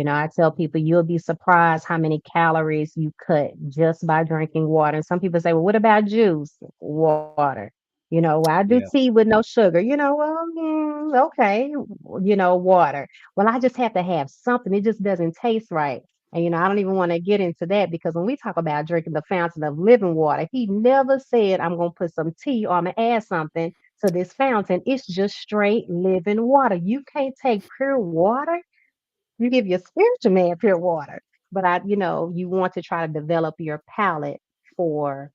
I tell people you'll be surprised how many calories you cut just by drinking water. And some people say, well, what about juice? Water. Well, I do
Yeah.
tea with no sugar. Well, okay, water. Well, I just have to have something. It just doesn't taste right. And, I don't even want to get into that because when we talk about drinking the fountain of living water, he never said, I'm going to put some tea or I'm going to add something to this fountain. It's just straight living water. You can't take pure water. You give your spiritual man pure water. But you want to try to develop your palate for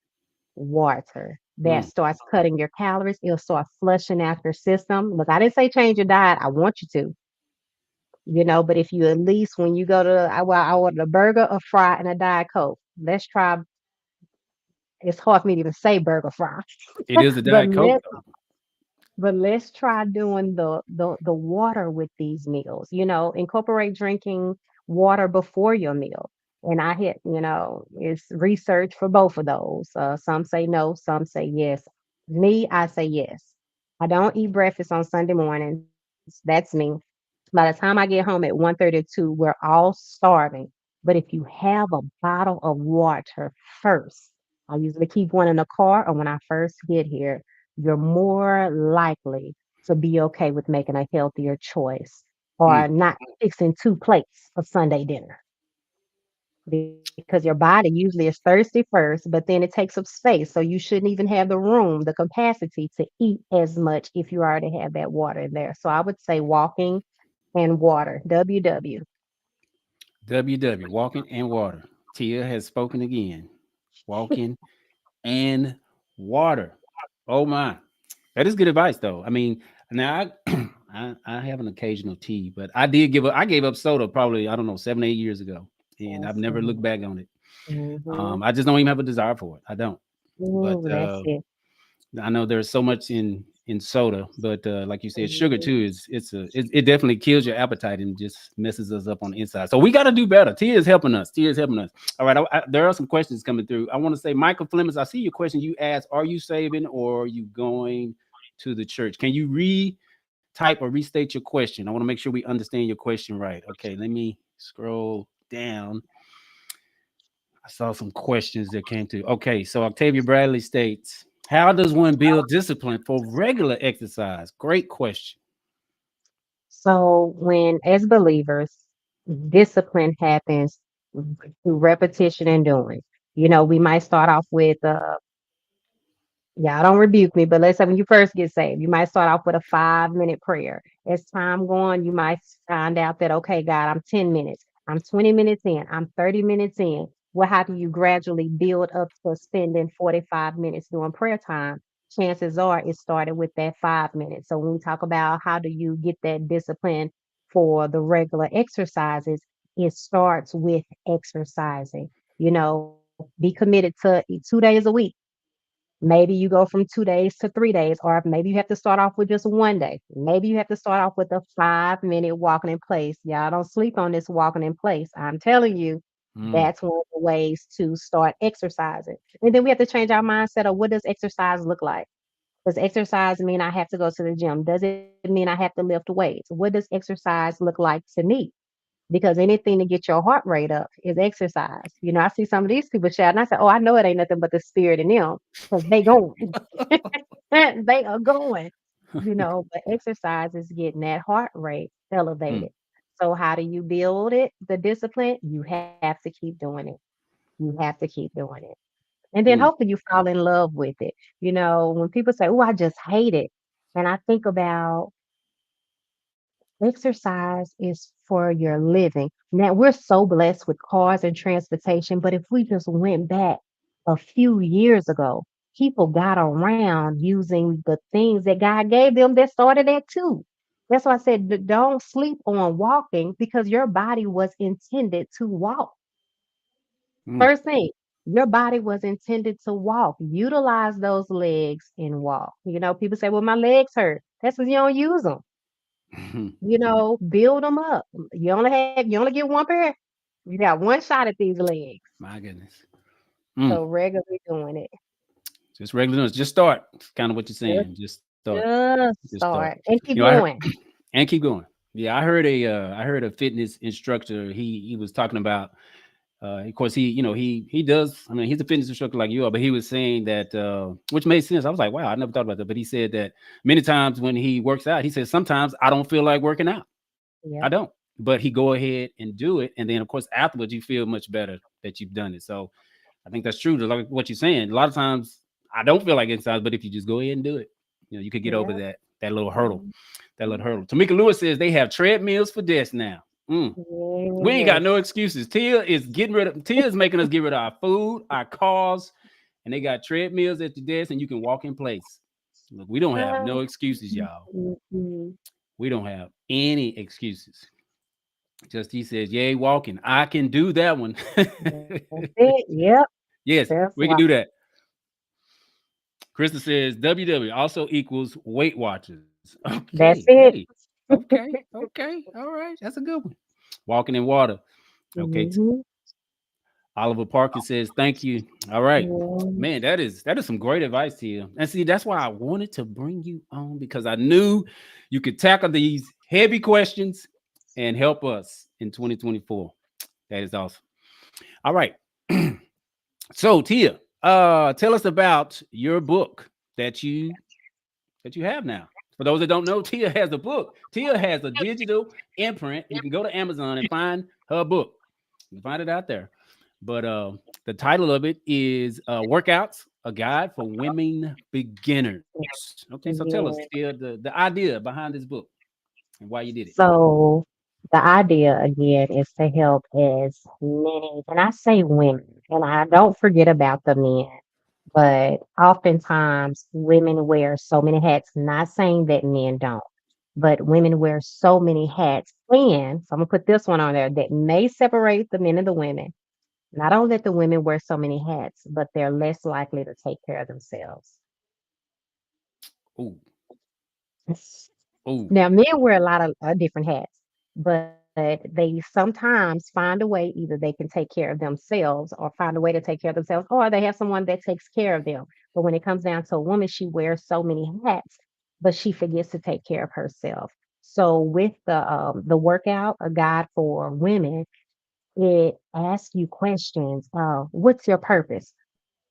water. That
Mm.
starts cutting your calories. It'll start flushing out your system. Look, I didn't say change your diet. I want you to, but if you at least when you go to, I ordered a burger, a fry, and a Diet Coke. Let's try. It's hard for me to even say burger fry,
It is a
but
Diet Coke though.
But let's try doing the water with these meals. Incorporate drinking water before your meal. And it's research for both of those. Some say no, some say yes. Me, I say yes. I don't eat breakfast on Sunday mornings. That's me. By the time I get home at 1:32, we're all starving. But if you have a bottle of water first, I usually keep one in the car, or when I first get here, you're more likely to be okay with making a healthier choice
Mm.
or not fixing two plates of Sunday dinner because your body usually is thirsty first, but then it takes up space. So you shouldn't even have the room, the capacity to eat as much if you already have that water in there. So I would say walking and water. WW.
WW, walking and water. Tia has spoken again. Walking and water. Oh my. That is good advice though. I mean, now I have an occasional tea, but I gave up soda probably, I don't know, 7, 8 years ago. And I've
That's
never
good.
looked back on it.
Mm-hmm.
I just don't even have a desire for it. I don't. But
Ooh, that's it.
I know there's so much in soda, but like you said, sugar
Mhm.
too it definitely kills your appetite and just messes us up on the inside. So we got to do better. Tia is helping us. Tia is helping us. All right, there are some questions coming through. I want to say, Michael Flemings, I see your question. You asked, "Are you saving or are you going to the church?" Can you re-type or restate your question? I want to make sure we understand your question right. Okay, let me scroll down. I saw some questions that came through. Okay, so Octavia Bradley states, "How does one build discipline for regular exercise?" Great question.
So when as believers, discipline happens through repetition and doing. We might start off with yeah, don't rebuke me, but let's say when you first get saved, you might start off with a 5-minute prayer. As time going, you might find out that, okay, God, I'm 10 minutes, I'm 20 minutes in, I'm 30 minutes in. Well, how do you gradually build up to spending 45 minutes doing prayer time? Chances are it started with that 5 minutes. So when we talk about how do you get that discipline for the regular exercises, it starts with exercising. Be committed to 2 days a week. Maybe you go from 2 days to 3 days, or maybe you have to start off with just one day. Maybe you have to start off with a 5-minute walking in place. Y'all don't sleep on this walking in place. I'm telling you,
Mm,
that's one of the ways to start exercising. And then we have to change our mindset of what does exercise look like? Does exercise mean I have to go to the gym? Does it mean I have to lift weights? What does exercise look like to me? Because anything to get your heart rate up is exercise. I see some of these people shout, and I say, "Oh, I know it ain't nothing but the spirit in them because they going, they are going." But exercise is getting that heart rate
mm,
elevated. So how do you build it? The discipline, you have to keep doing it. You have to keep doing it. And then
mm,
hopefully you fall in love with it. When people say, "Oh, I just hate it," and I think about exercise is for your living. Now, we're so blessed with cars and transportation, but if we just went back a few years ago, people got around using the things that God gave them that started at two. That's why I said don't sleep on walking because your body was intended to walk.
mm.
First thing, your body was intended to walk. Utilize those legs and walk. People say, "Well, my legs hurt." That's because you don't use them. Build them up. You only get one pair. You got one shot at these legs.
My goodness.
So
Mm.
regularly doing it.
Just regular notes. Just start. It's kind of what you're
Just
saying. Just start.
just
Just start.
start and keep
I heard
going.
and keep going. Yeah, I heard a fitness instructor. He was talking about. Of course, he does. I mean, he's a fitness instructor like you are, but he was saying that, which made sense. I was like, wow, I never thought about that. But he said that many times when he works out, he says sometimes I don't feel like working out. I
Yep.
don't. But he go ahead and do it, and then of course afterwards you feel much better that you've done it. So I think that's true. Like what you're saying, a lot of times I don't feel like exercise, but if you just go ahead and do it, you could get over
Yep.
that little hurdle.
Mhm.
That little hurdle. Tamika Lewis says they have treadmills for desks now. Mm. We ain't got no
Yes.
excuses. Tia is making us get rid of our food, our cars, and they got treadmills at the desk, and you can walk in place. Look, we don't have no excuses, y'all.
Mhm.
We don't have any excuses. Just he says, "Yay, walking. I can do that one."
That's it. Yep.
Yes,
That's
we can
why.
do that. Krista says WW also equals Weight Watchers. Okay,
That's
hey,
it.
okay, all right, that's a good one. Walking in water. Okay,
Hmm.
Oliver Parker says thank you. All right,
Hmm.
man, that is some great advice to you. And see, that's why I wanted to bring you on because I knew you could tackle these heavy questions and help us in 2024. That is awesome. All right. So Tia, tell us about your book that you have now. For those that don't know, Tia has a book. Tia has a digital imprint. You can go to Amazon and find her book. You can find it out there. But the title of it is Workouts, a guide for women beginners. Okay, so tell us,
Yeah.
Tia, the idea behind this book and why you did it.
So the idea again is to help as many, and I say women, and I don't forget about the men, but oftentimes women wear so many hats. Not saying that men don't, but women wear so many hats. And so I'm gonna put this one on there that may separate the men and the women. Not only that the women wear so many hats, but they're less likely to take care of themselves.
Oh, oh,
Now, men wear a lot of different hats, but they sometimes find a way, either they can take care of themselves or find a way to take care of themselves, or they have someone that takes care of them. But when it comes down to a woman, she wears so many hats, but she forgets to take care of herself. So with the workout, a guide for women, it asks you questions. What's your purpose?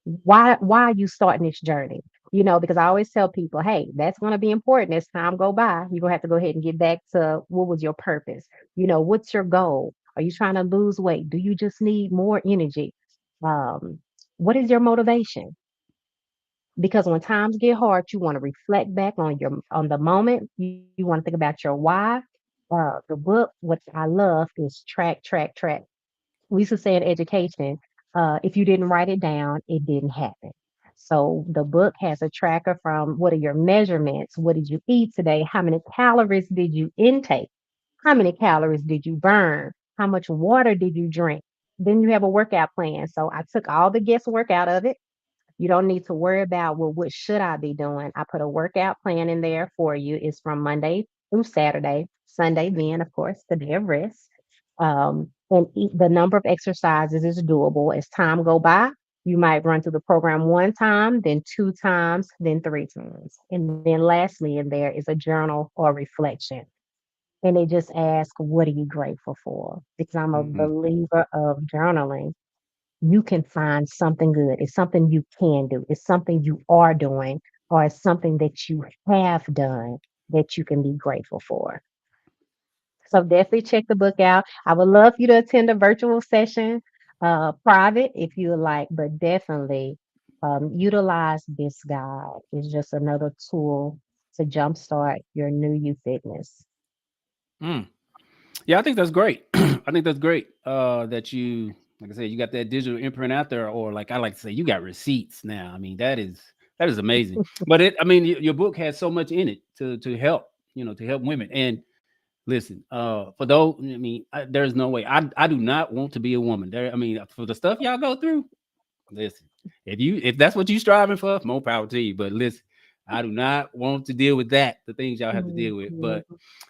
Why are you starting this journey? Because I always tell people, hey, that's going to be important as time go by. You're going to have to go ahead and get back to what was your purpose. What's your goal? Are you trying to lose weight? Do you just need more energy? um, what is your motivation? Because when times get hard, you want to reflect back on the moment. You want to think about your why. The book, what I love is track, track, track. We used to say in education, if you didn't write it down, it didn't happen. So the book has a tracker from what are your measurements? What did you eat today? How many calories did you intake? How many calories did you burn? How much water did you drink? Then you have a workout plan. So I took all the guesswork out of it. You don't need to worry about, well, what should I be doing? I put a workout plan in there for you. It's from Monday through Saturday, Sunday being, of course, the day of rest. The number of exercises is doable. As time go by, you might run through the program one time, then two times, then three times. And then lastly in there is a journal or reflection. And they just ask, what are you grateful for? Because I'm a
mm-hmm.
believer of journaling. You can find something good. It's something you can do. It's something you are doing, or it's something that you have done that you can be grateful for. So definitely check the book out. I would love for you to attend a virtual session, private if you would like, but definitely utilize this guide. It's just another tool to jumpstart your new you fitness.
Mm. Yeah, I think that's great. I think that's great. That you, like I said, you got that digital imprint out there, or like I like to say, you got receipts now. I mean, that is amazing. But I mean, your book has so much in it to help, to help women. And listen, for those, I mean, there's no way. I do not want to be a woman. There, I mean, for the stuff y'all go through, listen, if that's what you're striving for, more power to you. But listen, I do not want to deal with that, the things y'all have to deal with.
Mhm.
But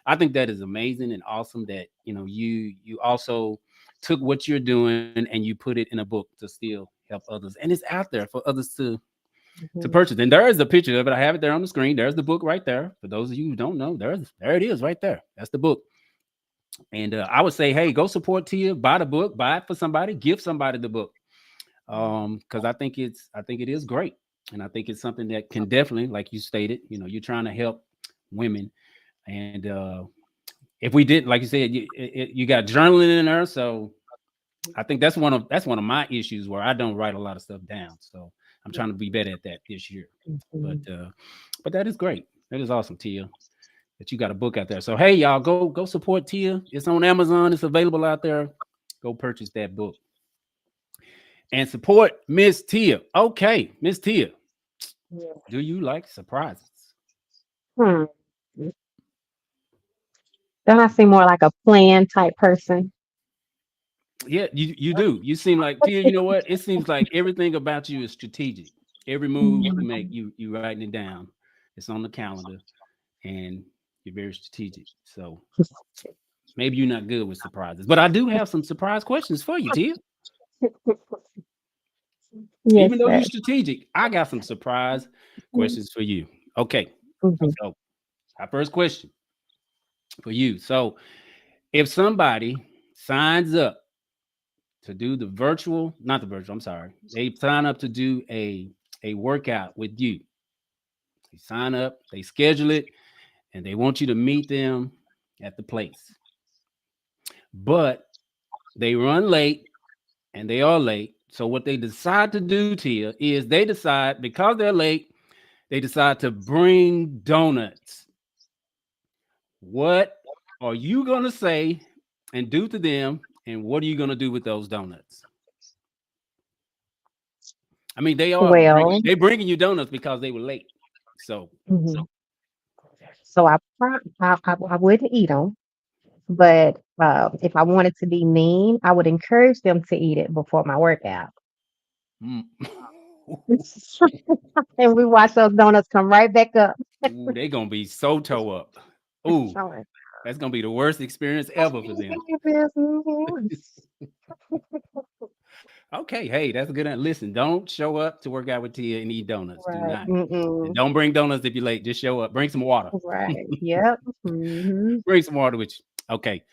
I think that is amazing and awesome that you also took what you're doing and you put it in a book to still help others. And it's out there for others to
Mhm.
purchase. And there is a picture of it. I have it there on the screen. There's the book right there. For those of you who don't know, there it is right there. That's the book. And I would say, hey, go support Tia, buy the book, buy it for somebody, give somebody the book. Because I think it is great. And I think it's something that can definitely, like you stated, you're trying to help women. And if we did, like you said, you got journaling in there. So I think that's one of my issues where I don't write a lot of stuff down. So I'm trying to be better at that this year. But
Mhm.
but that is great. That is awesome, Tia, that you got a book out there. So hey, y'all, go support Tia. It's on Amazon. It's available out there. Go purchase that book and support Miss Tia. Okay, Miss Tia,
Yeah.
do you like surprises?
Hmm. Don't I seem more like a plan type person?
Yeah, you do. You seem like Tia. You know what? It seems like everything about you is strategic. Every move you
Mhm.
make, you writing it down. It's on the calendar, and you're very strategic. So maybe you're not good with surprises, but I do have some surprise questions for you, Tia.
Yes,
Even though you're
sir.
strategic, I got some surprise questions for you. Okay,
Mhm.
so our first question for you. So if somebody signs up to do the virtual, not the virtual, I'm sorry, they sign up to do a workout with you. They sign up, they schedule it, and they want you to meet them at the place. But they run late and they are late. So what they decide to do, Tia, is they decide because they're late, they decide to bring donuts. What are you gonna say and do to them? And what are you gonna do with those donuts? I mean,
Well,
they bringing you donuts because they were late. So,
mhm. So I wouldn't eat them, but if I wanted to be mean, I would encourage them to eat it before my workout.
mm.
And we watch those donuts come right back up.
Ooh, they gonna be so toe up. Ooh,
Sorry.
that's gonna be the worst experience ever for them.
Mhm.
Okay, hey, that's a good. Listen, don't show up to work out with Tia and eat donuts. Do
Right.
not, and
Mm-mm.
don't bring donuts if you're late. Just show up. Bring some water.
Right. Yep. Hmm.
Bring some water with you. Okay.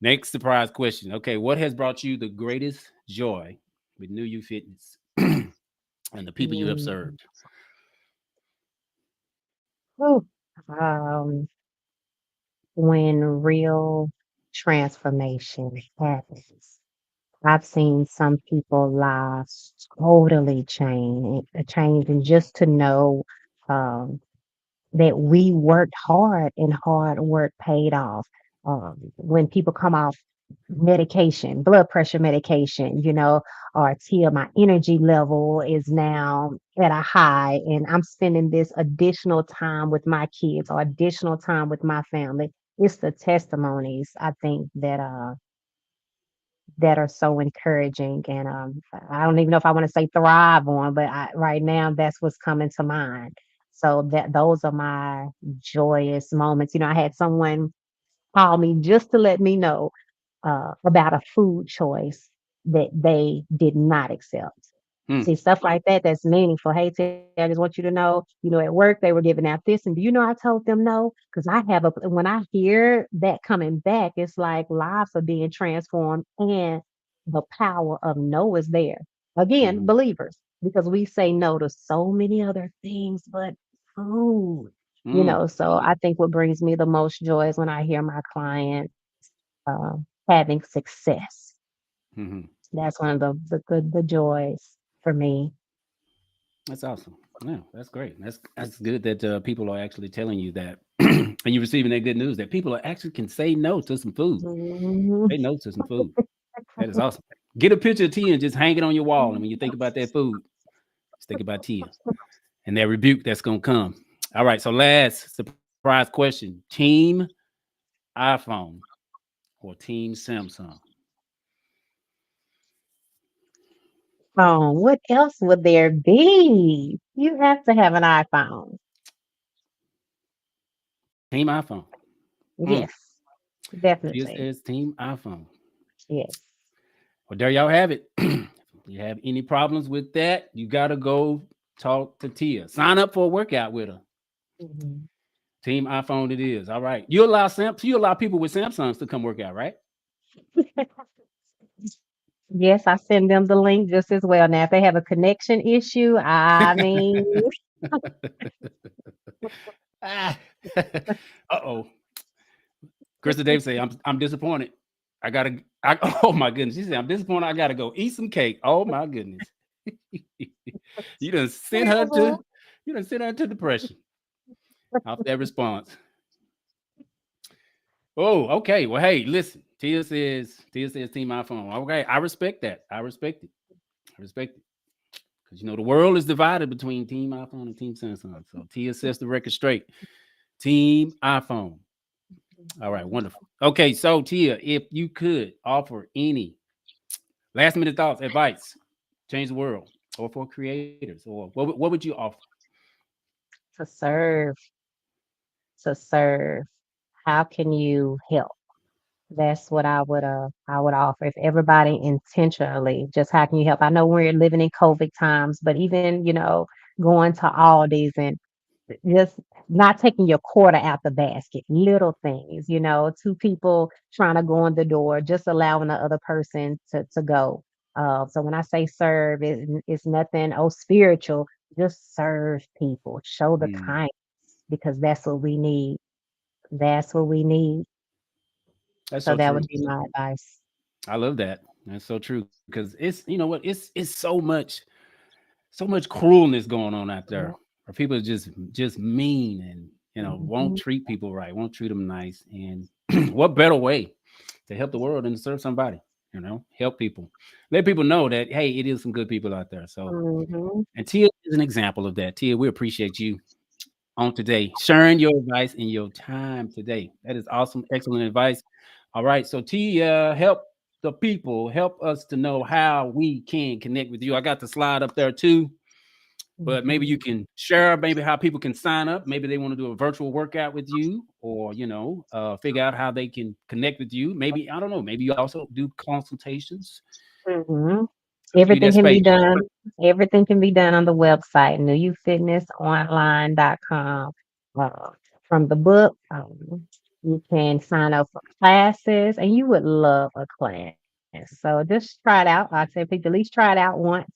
Next surprise question. Okay, what has brought you the greatest joy with New You Fitness and the people you have served?
Um, when real transformation happens. I've seen some people lives totally change, and just to know um, that we worked hard and hard work paid off. When people come off medication, blood pressure medication, or till my energy level is now at a high and I'm spending this additional time with my kids or additional time with my family. It's the testimonies I think that are so encouraging and I don't even know if I want to say thrive on, but right now that's what's coming to mind. So that those are my joyous moments. I had someone call me just to let me know about a food choice that they did not accept.
Hmm.
See, stuff like that, that's meaningful. Hey, Ted, I just want you to know, at work they were giving out this. And do you know I told them no? Because when I hear that coming back, it's like lives are being transformed and the power of no is there. Again,
Mhm.
believers, because we say no to so many other things, but food,
Mm.
so I think what brings me the most joy is when I hear my clients having success.
Mhm.
That's one of the joys for me.
That's awesome. Yeah, that's great. That's good that people are actually telling you that, and you're receiving that good news that people are actually can say no to some food.
Mhm.
Say no to some food. That is awesome. Get a picture of Tia and just hang it on your wall. And when you think about that food, just think about Tia and that rebuke that's gonna come. All right. So last surprise question: Team iPhone or Team Samsung?
What else would there be? You have to have an iPhone.
Team iPhone. Mm.
Yes,
Tia
definitely.
says Team iPhone.
Yes.
Well, there y'all have it. If you have any problems with that, you gotta go talk to Tia. Sign up for a workout with her.
Mhm.
Team iPhone it is. All right. You allow people with Samsungs to come work out, right?
Yes, I send them the link just as well. Now, if they have a connection issue, I mean,
Ah. Uh-oh. Krista Davis say, I'm disappointed. Oh my goodness. She said, I'm disappointed. I gotta go eat some cake. Oh my goodness. you done sent her to you done sent her to depression off that response. Oh, okay. Well, hey, listen. Tia says team iPhone. Okay, I respect that. I respect it. I respect it. Because the world is divided between Team iPhone and Team Samsung. So Tia sets the record straight. Team iPhone. All right, wonderful. Okay, so Tia, if you could offer any last minute thoughts, advice, change the world. or for creators, or what would you offer?
To serve, to serve. How can you help? That's what I would offer. If everybody intentionally, just how can you help? I know we're living in COVID times, but even, going to Aldi's and just not taking your quarter out the basket, little things, two people trying to go in the door, just allowing the other person to go. So when I say serve, it's nothing, oh, spiritual, just serve people, show the
Mm,
kindness because that's what we need. That's what we need.
that's
So
so
that would
true.
be my advice.
I love that. That's so true because it's, you know what, it's so much cruelness going on out there. Or people are just mean, and won't
Mhm,
treat people right, won't treat them nice. And what better way to help the world than to serve somebody? Help people, let people know that hey, it is some good people out there. So,
mhm,
and Tia is an example of that. Tia, we appreciate you on today, sharing your advice and your time today. That is awesome, excellent advice. All right, so Tia, help the people, help us to know how we can connect with you. I got the slide up there too, but maybe you
mhm,
can share maybe how people can sign up. Maybe they want to do a virtual workout with you, or figure out how they can connect with you. Maybe I don't know. Maybe you also do consultations.
mhm.
Up to you that space.
Everything can be done on the website, newyoufitnessonline.com. Uh, from the book, you can sign up for classes, and you would love a class. So just try it out. I'd say people at least try it out once,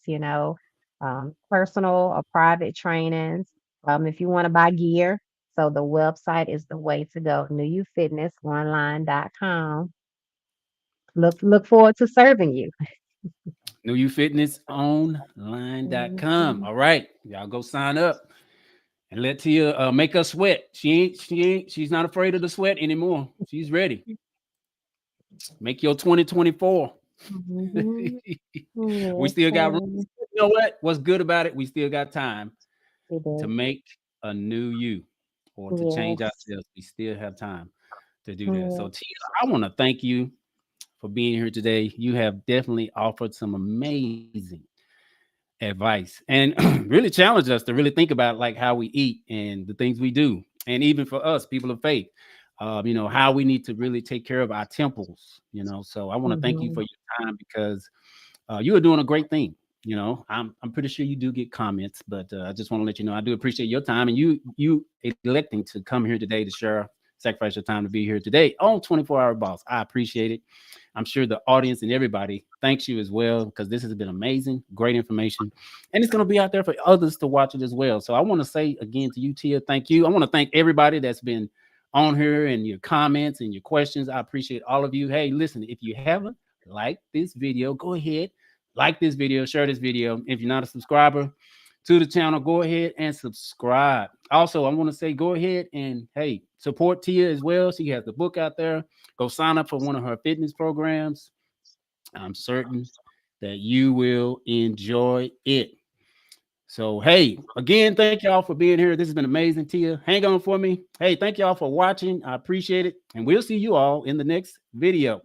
personal or private trainings. If you want to buy gear, so the website is the way to go, newyoufitnessonline.com. Look forward to serving you.
newyoufitnessonline.com.
Mhm.
All right. Y'all go sign up and let Tia make us sweat. She's not afraid of the sweat anymore. She's ready. Make your 2024.
Mhm.
We
Yes,
still got room.
sir.
You know what? What's good about it? We still got time
We
to
do.
make a new you or to change
Yes.
ourselves. We still have time to do that. So, Tia,
Yes.
I want to thank you for being here today. You have definitely offered some amazing advice and really challenged us to really think about like how we eat and the things we do. And even for us, people of faith, how we need to really take care of our temples. So I want to thank you for
Mhm.
your time because you are doing a great thing. I'm pretty sure you do get comments, but I just want to let you know I do appreciate your time and you electing to come here today to share, sacrifice your time to be here today on 24-hour Boss. I appreciate it. I'm sure the audience and everybody thanks you as well because this has been amazing, great information, and it's going to be out there for others to watch it as well. So I want to say again to you, Tia, thank you. I want to thank everybody that's been on here and your comments and your questions. I appreciate all of you. Hey, listen, if you haven't liked this video, go ahead, like this video, share this video. If you're not a subscriber to the channel, go ahead and subscribe. Also, I want to say go ahead and hey, support Tia as well. She has the book out there. Go sign up for one of her fitness programs. I'm certain that you will enjoy it. So, hey, again, thank y'all for being here. This has been amazing, Tia. Hang on for me. Hey, thank y'all for watching. I appreciate it. And we'll see you all in the next video.